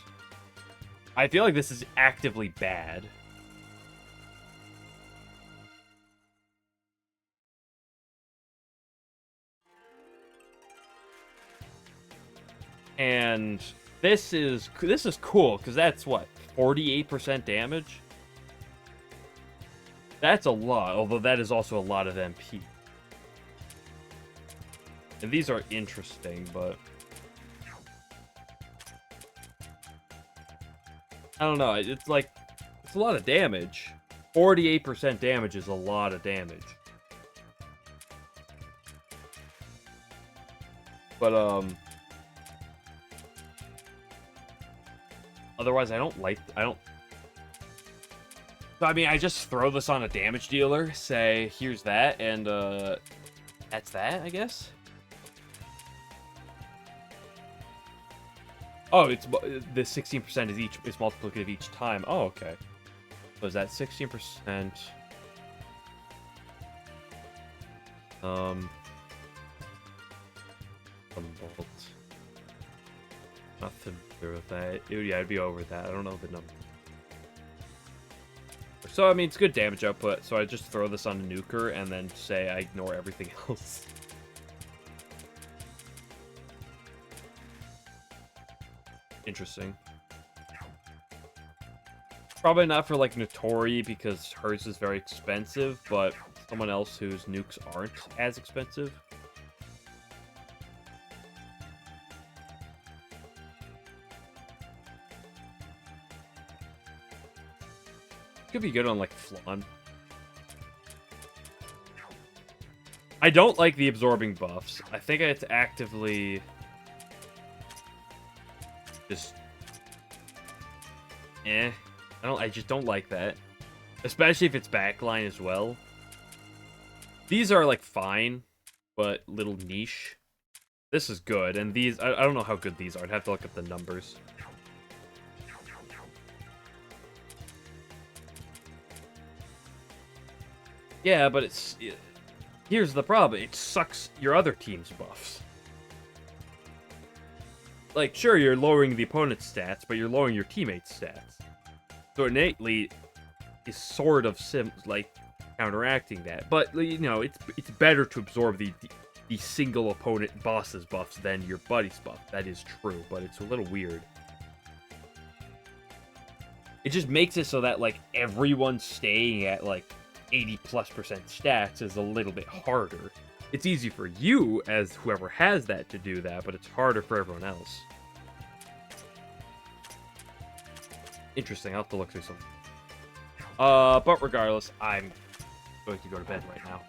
I feel like this is actively bad. And this is cool because that's what, 48% damage? That's a lot, although that is also a lot of MP. And these are interesting, but I don't know, it's like, it's a lot of damage. 48% damage is a lot of damage. But, otherwise, I don't. So, I mean, I just throw this on a damage dealer, say, here's that, and, that's that, I guess? Oh, it's the 16% is multiplicative each time. Oh, okay. So is that 16%? A bolt. Nothing to do with that. Yeah, I'd be over that. I don't know the number. So, I mean, it's good damage output. So I just throw this on a nuker and then say I ignore everything else. Interesting. Probably not for, like, Notori, because hers is very expensive, but someone else whose nukes aren't as expensive. Could be good on, like, Flan. I don't like the absorbing buffs. I think I have to actively just I just don't like that. Especially if it's backline as well. These are, like, fine, but little niche. This is good, and these, I don't know how good these are. I'd have to look at the numbers. Yeah, but here's the problem. It sucks your other team's buffs. Like, sure, you're lowering the opponent's stats, but you're lowering your teammates' stats. So innately, is sort of counteracting that. But, you know, it's better to absorb the single opponent boss's buffs than your buddy's buff. That is true, but it's a little weird. It just makes it so that, like, everyone staying at, like, 80+% stats is a little bit harder. It's easy for you, as whoever has that, to do that, but it's harder for everyone else. Interesting, I'll have to look through something. But regardless, I'm going to go to bed right now.